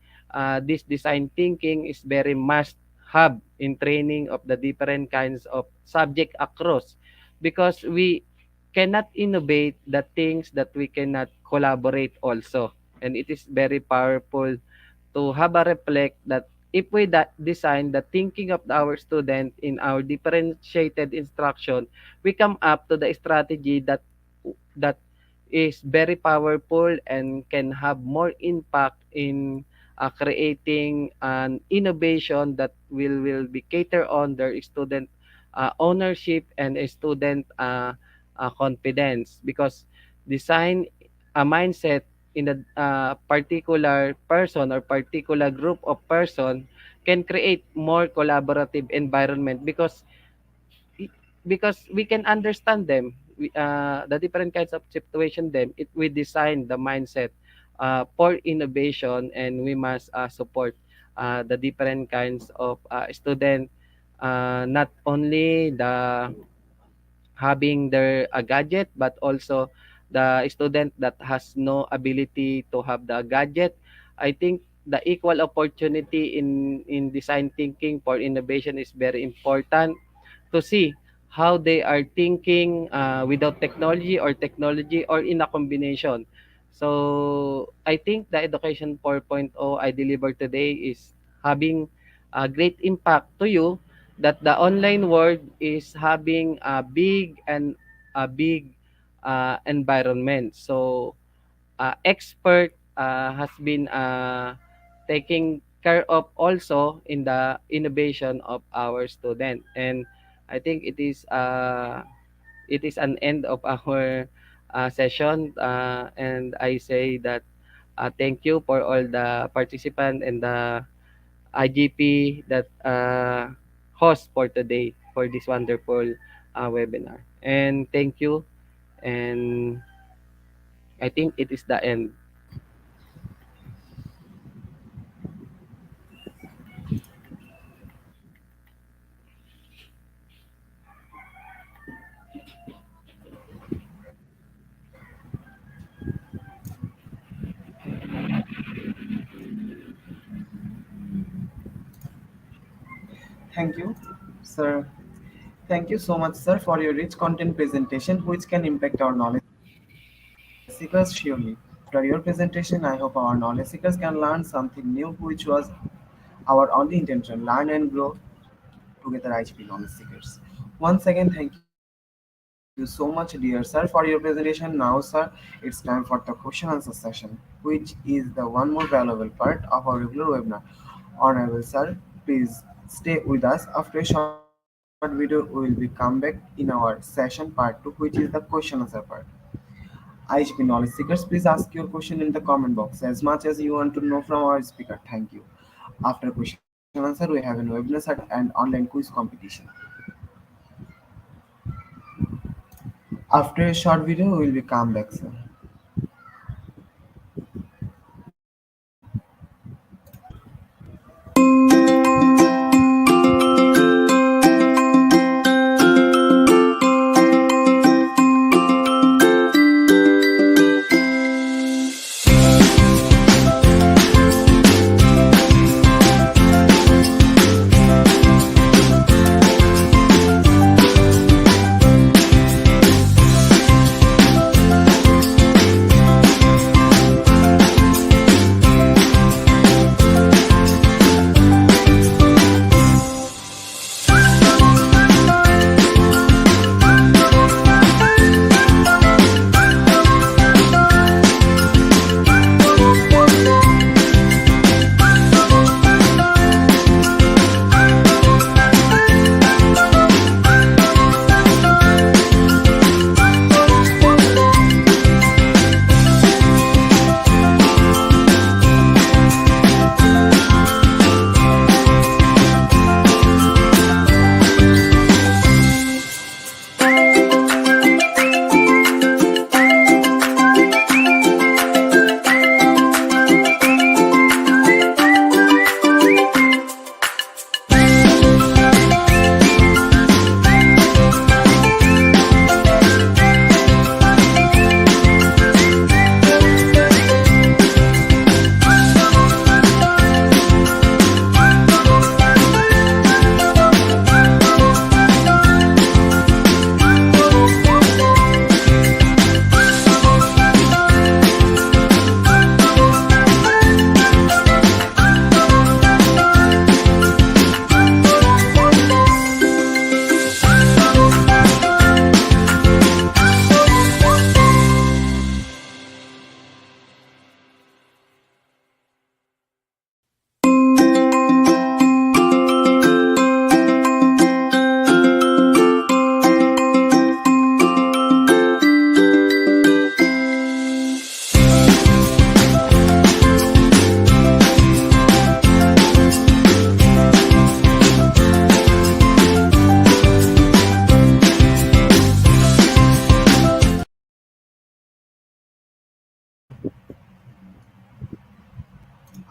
this design thinking is very must have in training of the different kinds of subject across, because we cannot innovate the things that we cannot collaborate also. And it is very powerful to have a reflect that if we design the thinking of our student in our differentiated instruction, we come up to the strategy that is very powerful and can have more impact in creating an innovation that will be cater on their student ownership and a student confidence, because design a mindset in a particular person or particular group of person can create more collaborative environment, because we can understand them, the different kinds of situation them. We design the mindset for innovation, and we must support the different kinds of student, not only the having their a gadget, but also the student that has no ability to have the gadget. I think the equal opportunity in design thinking for innovation is very important, to see how they are thinking without technology or technology or in a combination. So I think the Education 4.0 I delivered today is having a great impact to you, that the online world is having a big environment. So expert has been taking care of also in the innovation of our student. And I think it is an end of our session, and I say that thank you for all the participant and the IGP that host for today for this wonderful webinar. And thank you. And I think it is the end. Thank you, sir. Thank you so much, sir, for your rich content presentation, which can impact our knowledge seekers surely. After your presentation, I hope our knowledge seekers can learn something new, which was our only intention: learn and grow together, IGP knowledge seekers. Once again, thank you so much, dear sir, for your presentation. Now, sir, it's time for the question answer session, which is the one more valuable part of our regular webinar. Honorable sir, please stay with us. After a short video, we will be come back in our session part 2, which is the question answer part. IHP knowledge seekers, please ask your question in the comment box as much as you want to know from our speaker. Thank you. After question answer, we have an webinar set and online quiz competition. After a short video, we will be come back, sir.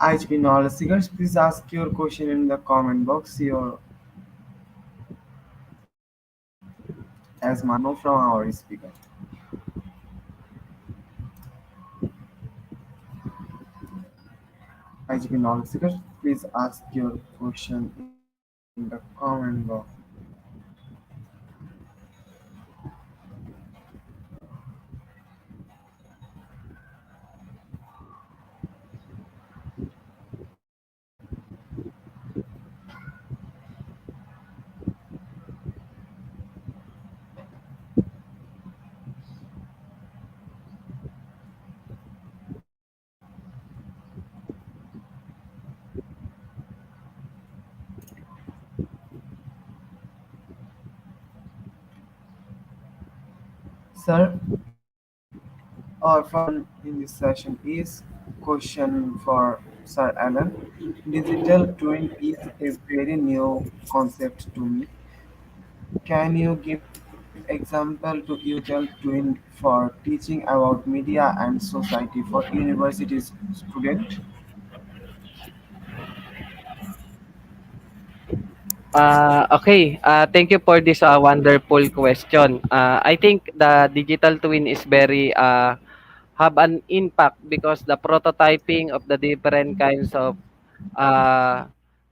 IHP knowledge seekers, please ask your question in the comment box. Your as Mano from our speaker. IGP knowledge seekers, please ask your question in the comment box. Sir, our first question in this session is question for Sir Alan. Digital twin is a very new concept to me. Can you give example to digital twin for teaching about media and society for universities student? Okay. Thank you for this wonderful question. I think the digital twin is very have an impact because the prototyping of the different kinds of uh,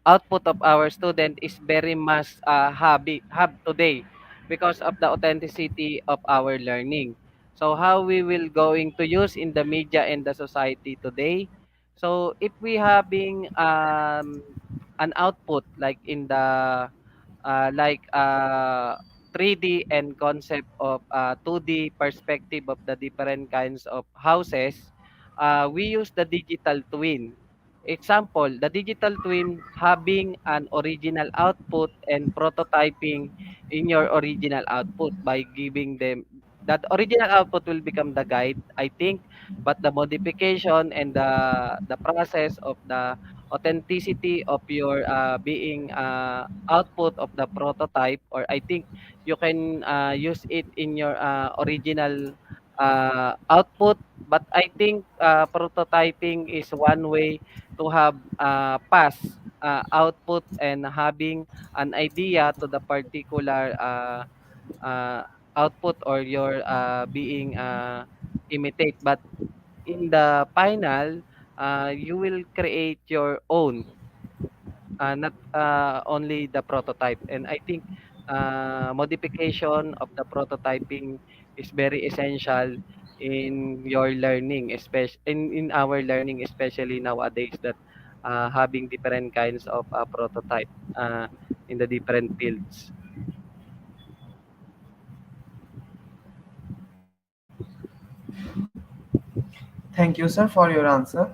output of our student is very much have today because of the authenticity of our learning. So how we will going to use in the media and the society today. So if we having an output like in the like 3D and concept of 2D perspective of the different kinds of houses, we use the digital twin. Example, the digital twin having an original output and prototyping in your original output by giving them that original output will become the guide, I think, but the modification and the process of the authenticity of your being output of the prototype, or I think you can use it in your original output. But I think prototyping is one way to have pass output and having an idea to the particular uh, output or your being imitate. But in the final, you will create your own, not only the prototype. And I think modification of the prototyping is very essential in your learning, especially in our learning, especially nowadays that having different kinds of prototype in the different fields. Thank you, sir, for your answer.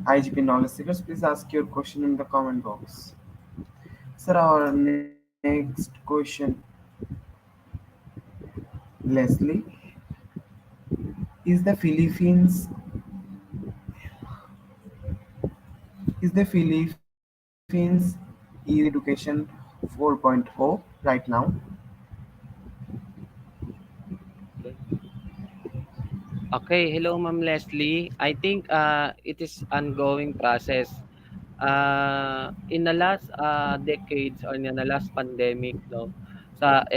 IGP knowledge seekers, please ask your question in the comment box. Sir, our next question, Leslie, is the Philippines education 4.0 right now? Okay, hello Ma'am Leslie. I think it is ongoing process. In the last decades or in the last pandemic, no, sa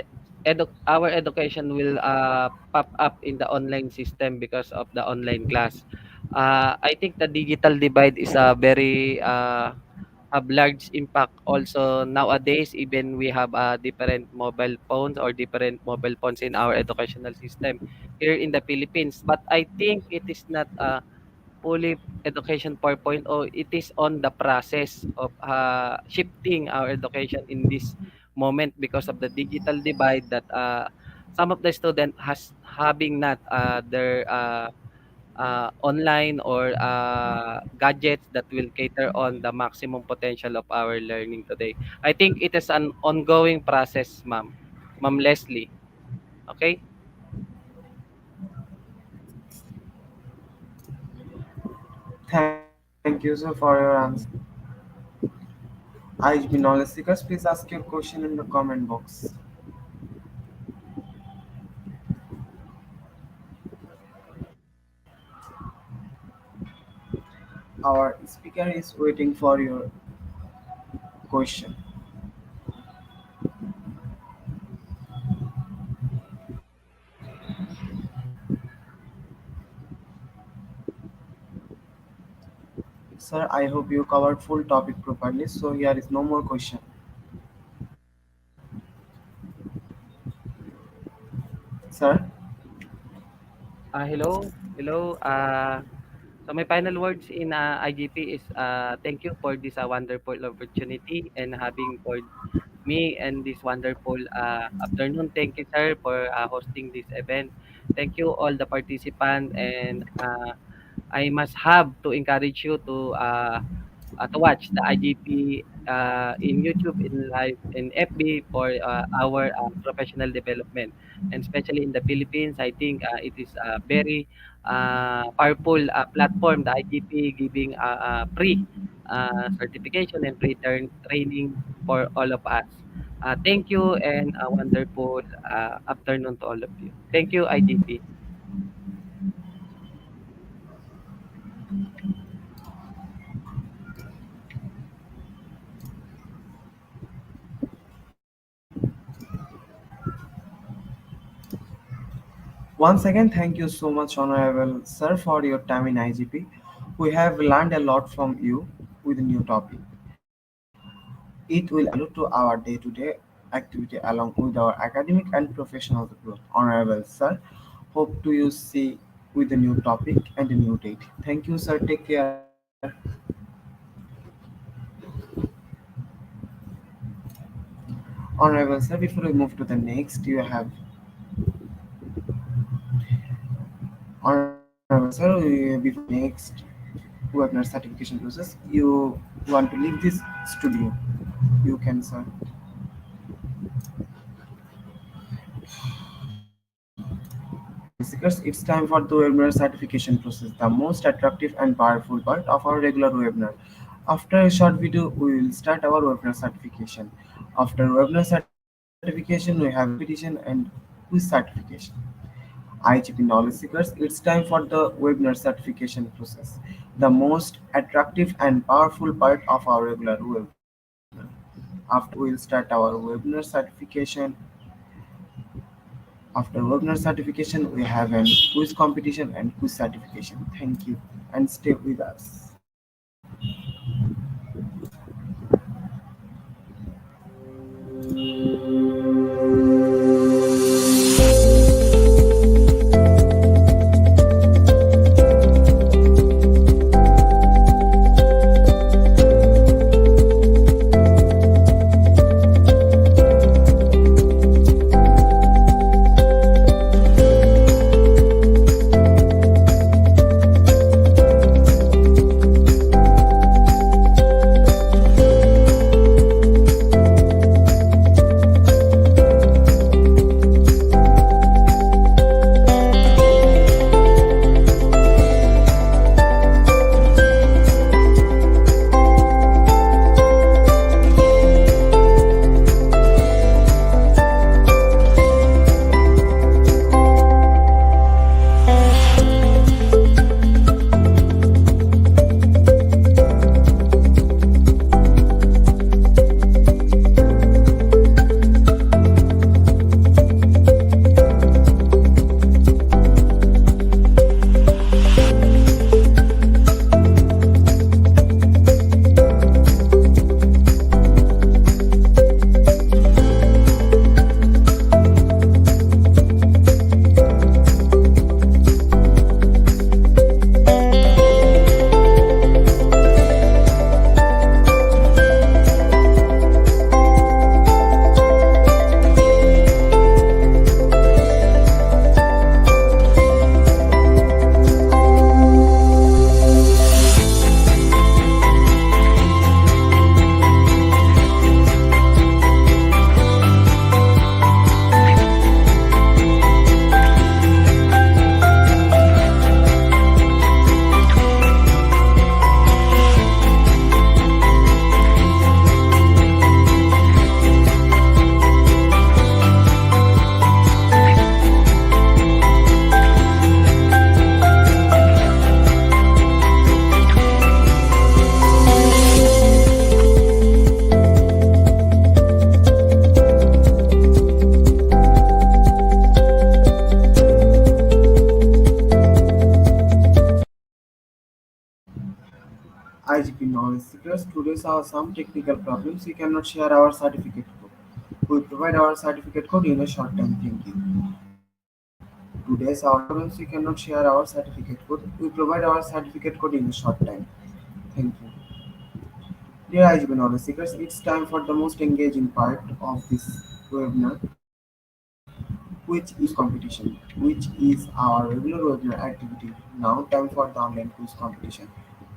our education will pop up in the online system because of the online class. I think the digital divide is a very have large impact also nowadays. Even we have different mobile phones or different mobile phones in our educational system here in the Philippines. But I think it is not fully education 4.0. It is on the process of shifting our education in this moment because of the digital divide that some of the student has having not their online or gadgets that will cater on the maximum potential of our learning today. I think it is an ongoing process, Ma'am Leslie. Okay? Thank you, sir, for your answer. IGP knowledge seekers, please ask your question in the comment box. Our speaker is waiting for your question. Sir, I hope you covered full topic properly, so here is no more question. Sir, Hello. Hello. So my final words in IGP is thank you for this wonderful opportunity and having for me and this wonderful afternoon. Thank you, sir, for hosting this event. Thank you all the participants, and I must have to encourage you to to watch the IGP in YouTube, in live, in FB for our professional development. And especially in the Philippines, I think it is a very powerful platform, the IGP, giving free certification and free training for all of us. Thank you and a wonderful afternoon to all of you. Thank you, IGP. Once again, thank you so much, Honorable Sir, for your time in IGP. We have learned a lot from you with a new topic. It will add value to our day-to-day activity along with our academic and professional growth. Honorable Sir, hope to you see with a new topic and a new date. Thank you, sir. Take care. Honorable Sir, before we move to the next, you have Honorable Sir, before next webinar certification process, you want to leave this studio. You can, sir. Seekers, it's time for the webinar certification process, the most attractive and powerful part of our regular webinar. After a short video, we will start our webinar certification. After webinar certification, we have competition and quiz certification. IGP Knowledge Seekers, it's time for the webinar certification process, the most attractive and powerful part of our regular webinar. After we'll start our webinar certification, after webinar certification, we have an quiz competition and quiz certification. Thank you and stay with us. IGP Knowledge Seekers, today saw some technical problems. We cannot share our certificate code. We provide our certificate code in a short time. Thank you. Today's our problems. We cannot share our certificate code. We provide our certificate code in a short time. Thank you. Dear IGP Knowledge Seekers, it's time for the most engaging part of this webinar, which is competition, which is our regular webinar activity. Now, time for the online quiz competition.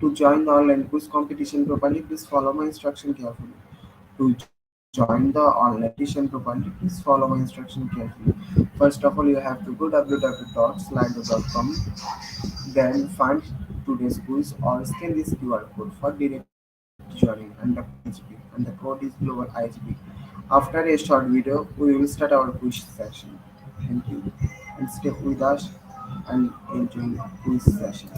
To join the online quiz competition properly, please follow my instruction carefully. To join the online competition properly, please follow my instruction carefully. First of all, you have to go www.slido.com, then find today's quiz or scan this QR code for direct joining, and the code is IGP and the code is global IGP. After a short video, we will start our quiz session. Thank you and stay with us and enjoy quiz session.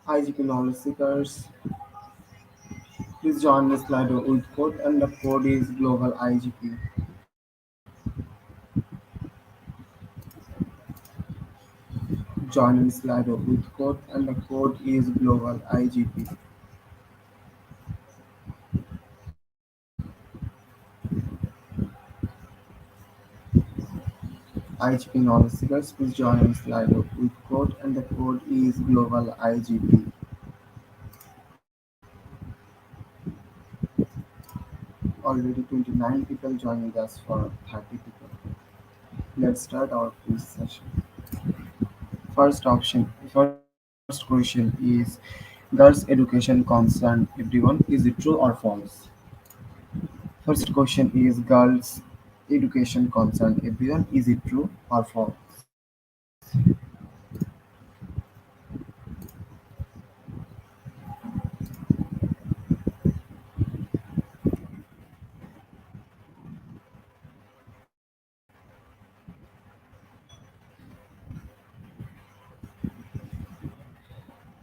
IGP knowledge seekers, please join the Slido with code and the code is global IGP. Joining Slido with code and the code is global IGP. IGP knowledge seekers, please join Slido with code and the code is global IGP. Already 29 people joining us for 30 people. Let's start our quiz session. First question is girls' education concern everyone. Is it true or false? First question is girls' education concern everyone. Is it true or false?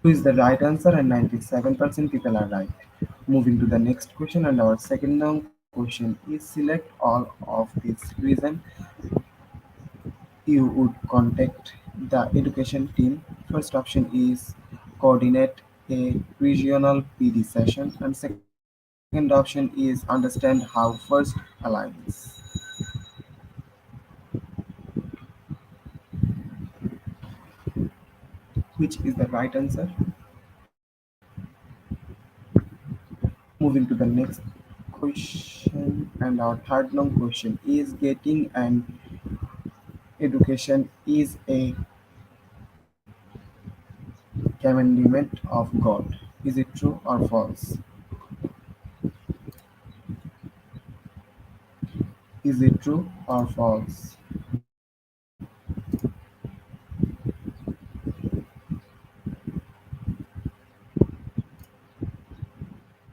Two is the right answer and 97% people are right. Moving to the next question and our second noun question is select all of these reasons you would contact the education team. First option is coordinate a regional PD session and second option is understand how first aligns. Which is the right answer? Moving to the next question and our third long question is getting an education is a commandment of God. Is it true or false? Is it true or false?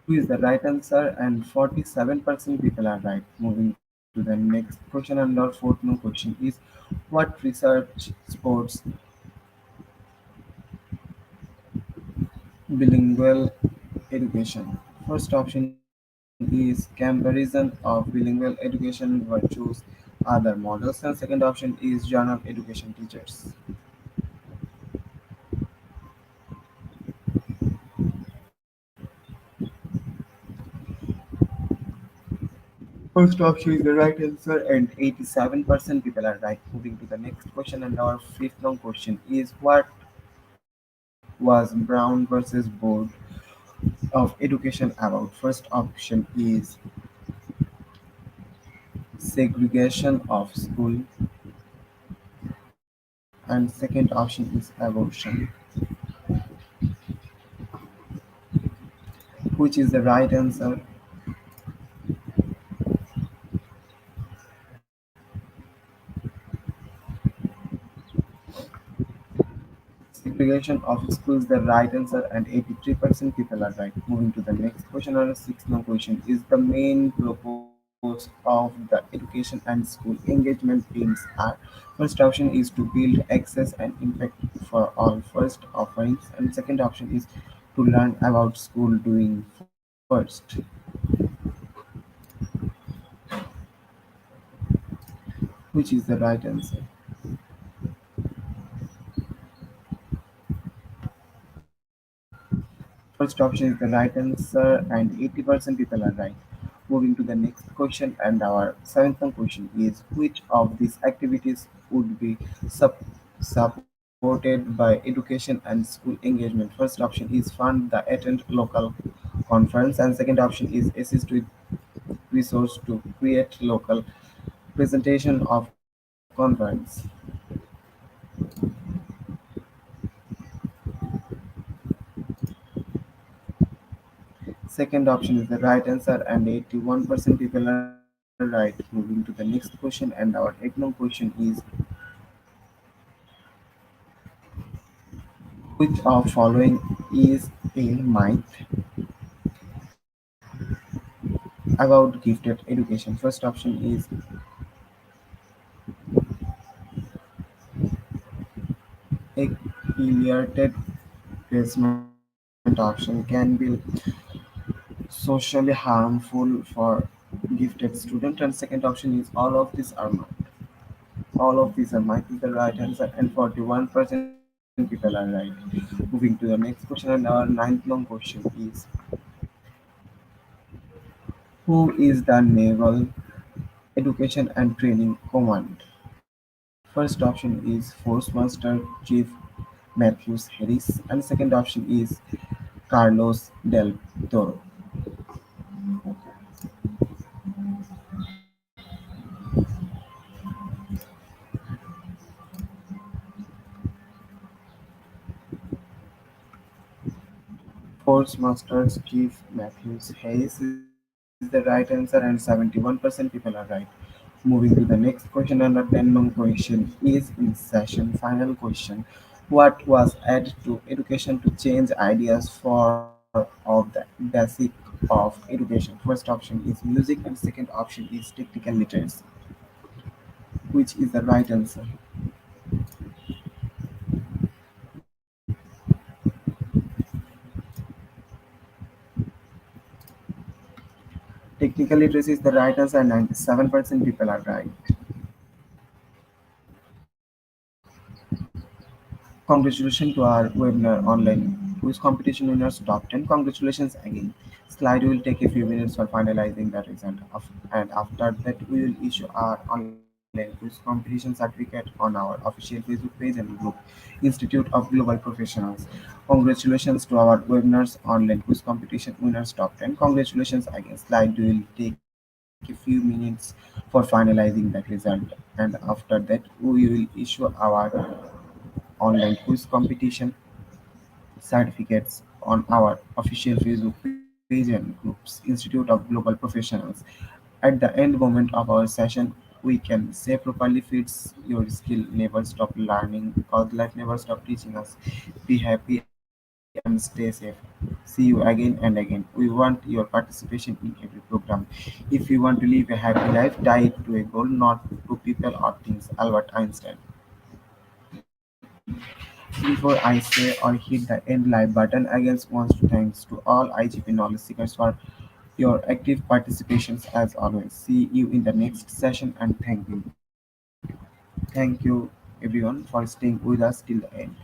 Two is the right answer and 47% people are right. Moving to the next question and our fourth no question is what research supports bilingual education? First option is is comparison of bilingual education versus other models, and second option is journal education teachers. First option is the right answer, and 87% people are right. Moving to the next question, and our fifth long question is what was Brown versus Board of Education about? First option is segregation of school, and second option is abortion. Which is the right answer? Segregation of schools the right answer, and 83% people are right. Moving to the next question, or sixth number question is the main purpose of the education and school engagement aims are. First option is to build access and impact for all first offerings, and second option is to learn about school doing first. Which is the right answer? First option is the right answer, and 80% people are right. Moving to the next question, and our seventh question is which of these activities would be supported by education and school engagement? First option is fund the attend local conference, and second option is assist with resource to create local presentation of conference. Second option is the right answer, and 81% people are right. Moving to the next question, and our economic question is which of following is a myth about gifted education? First option is a affiliated placement option can be socially harmful for gifted students, and second option is all of these are might is the right answer, and 41% people are right. Moving to the next question, and our ninth long question is who is the Naval Education and Training Command? First option is Force Master Chief Matthews Harris, and second option is Carlos del Toro. Force Master Chief Matthews Harris is the right answer, and 71% people are right. Moving to the next question, and the 10 long question is in session. Final question. What was added to education to change ideas for of the basic of education? First option is music, and second option is technical literacy. Which is the right answer? Technical literacy is the right answer, and 97% people are right. Congratulations to our webinar online quiz competition winners top 10. Congratulations again. Slide will take a few minutes for finalizing the result. And after that, we will issue our online quiz competition certificate on our official Facebook page and group, Institute of Global Professionals. Congratulations to our webinars online quiz competition winners top 10. Congratulations again. Slide will take a few minutes for finalizing that result. And after that, we will issue our online quiz competition certificates on our official Facebook page and groups, Institute of Global Professionals. At the end moment of our session, we can say properly fits your skill, never stop learning, because life never stop teaching us. Be happy and stay safe. See you again and again. We want your participation in every program. If you want to live a happy life, tie it to a goal, not to people or things. Albert Einstein. Before I say or hit the end live button, again wants to thanks to all IGP knowledge seekers for your active participations as always. See you in the next session and thank you. Thank you everyone for staying with us till the end.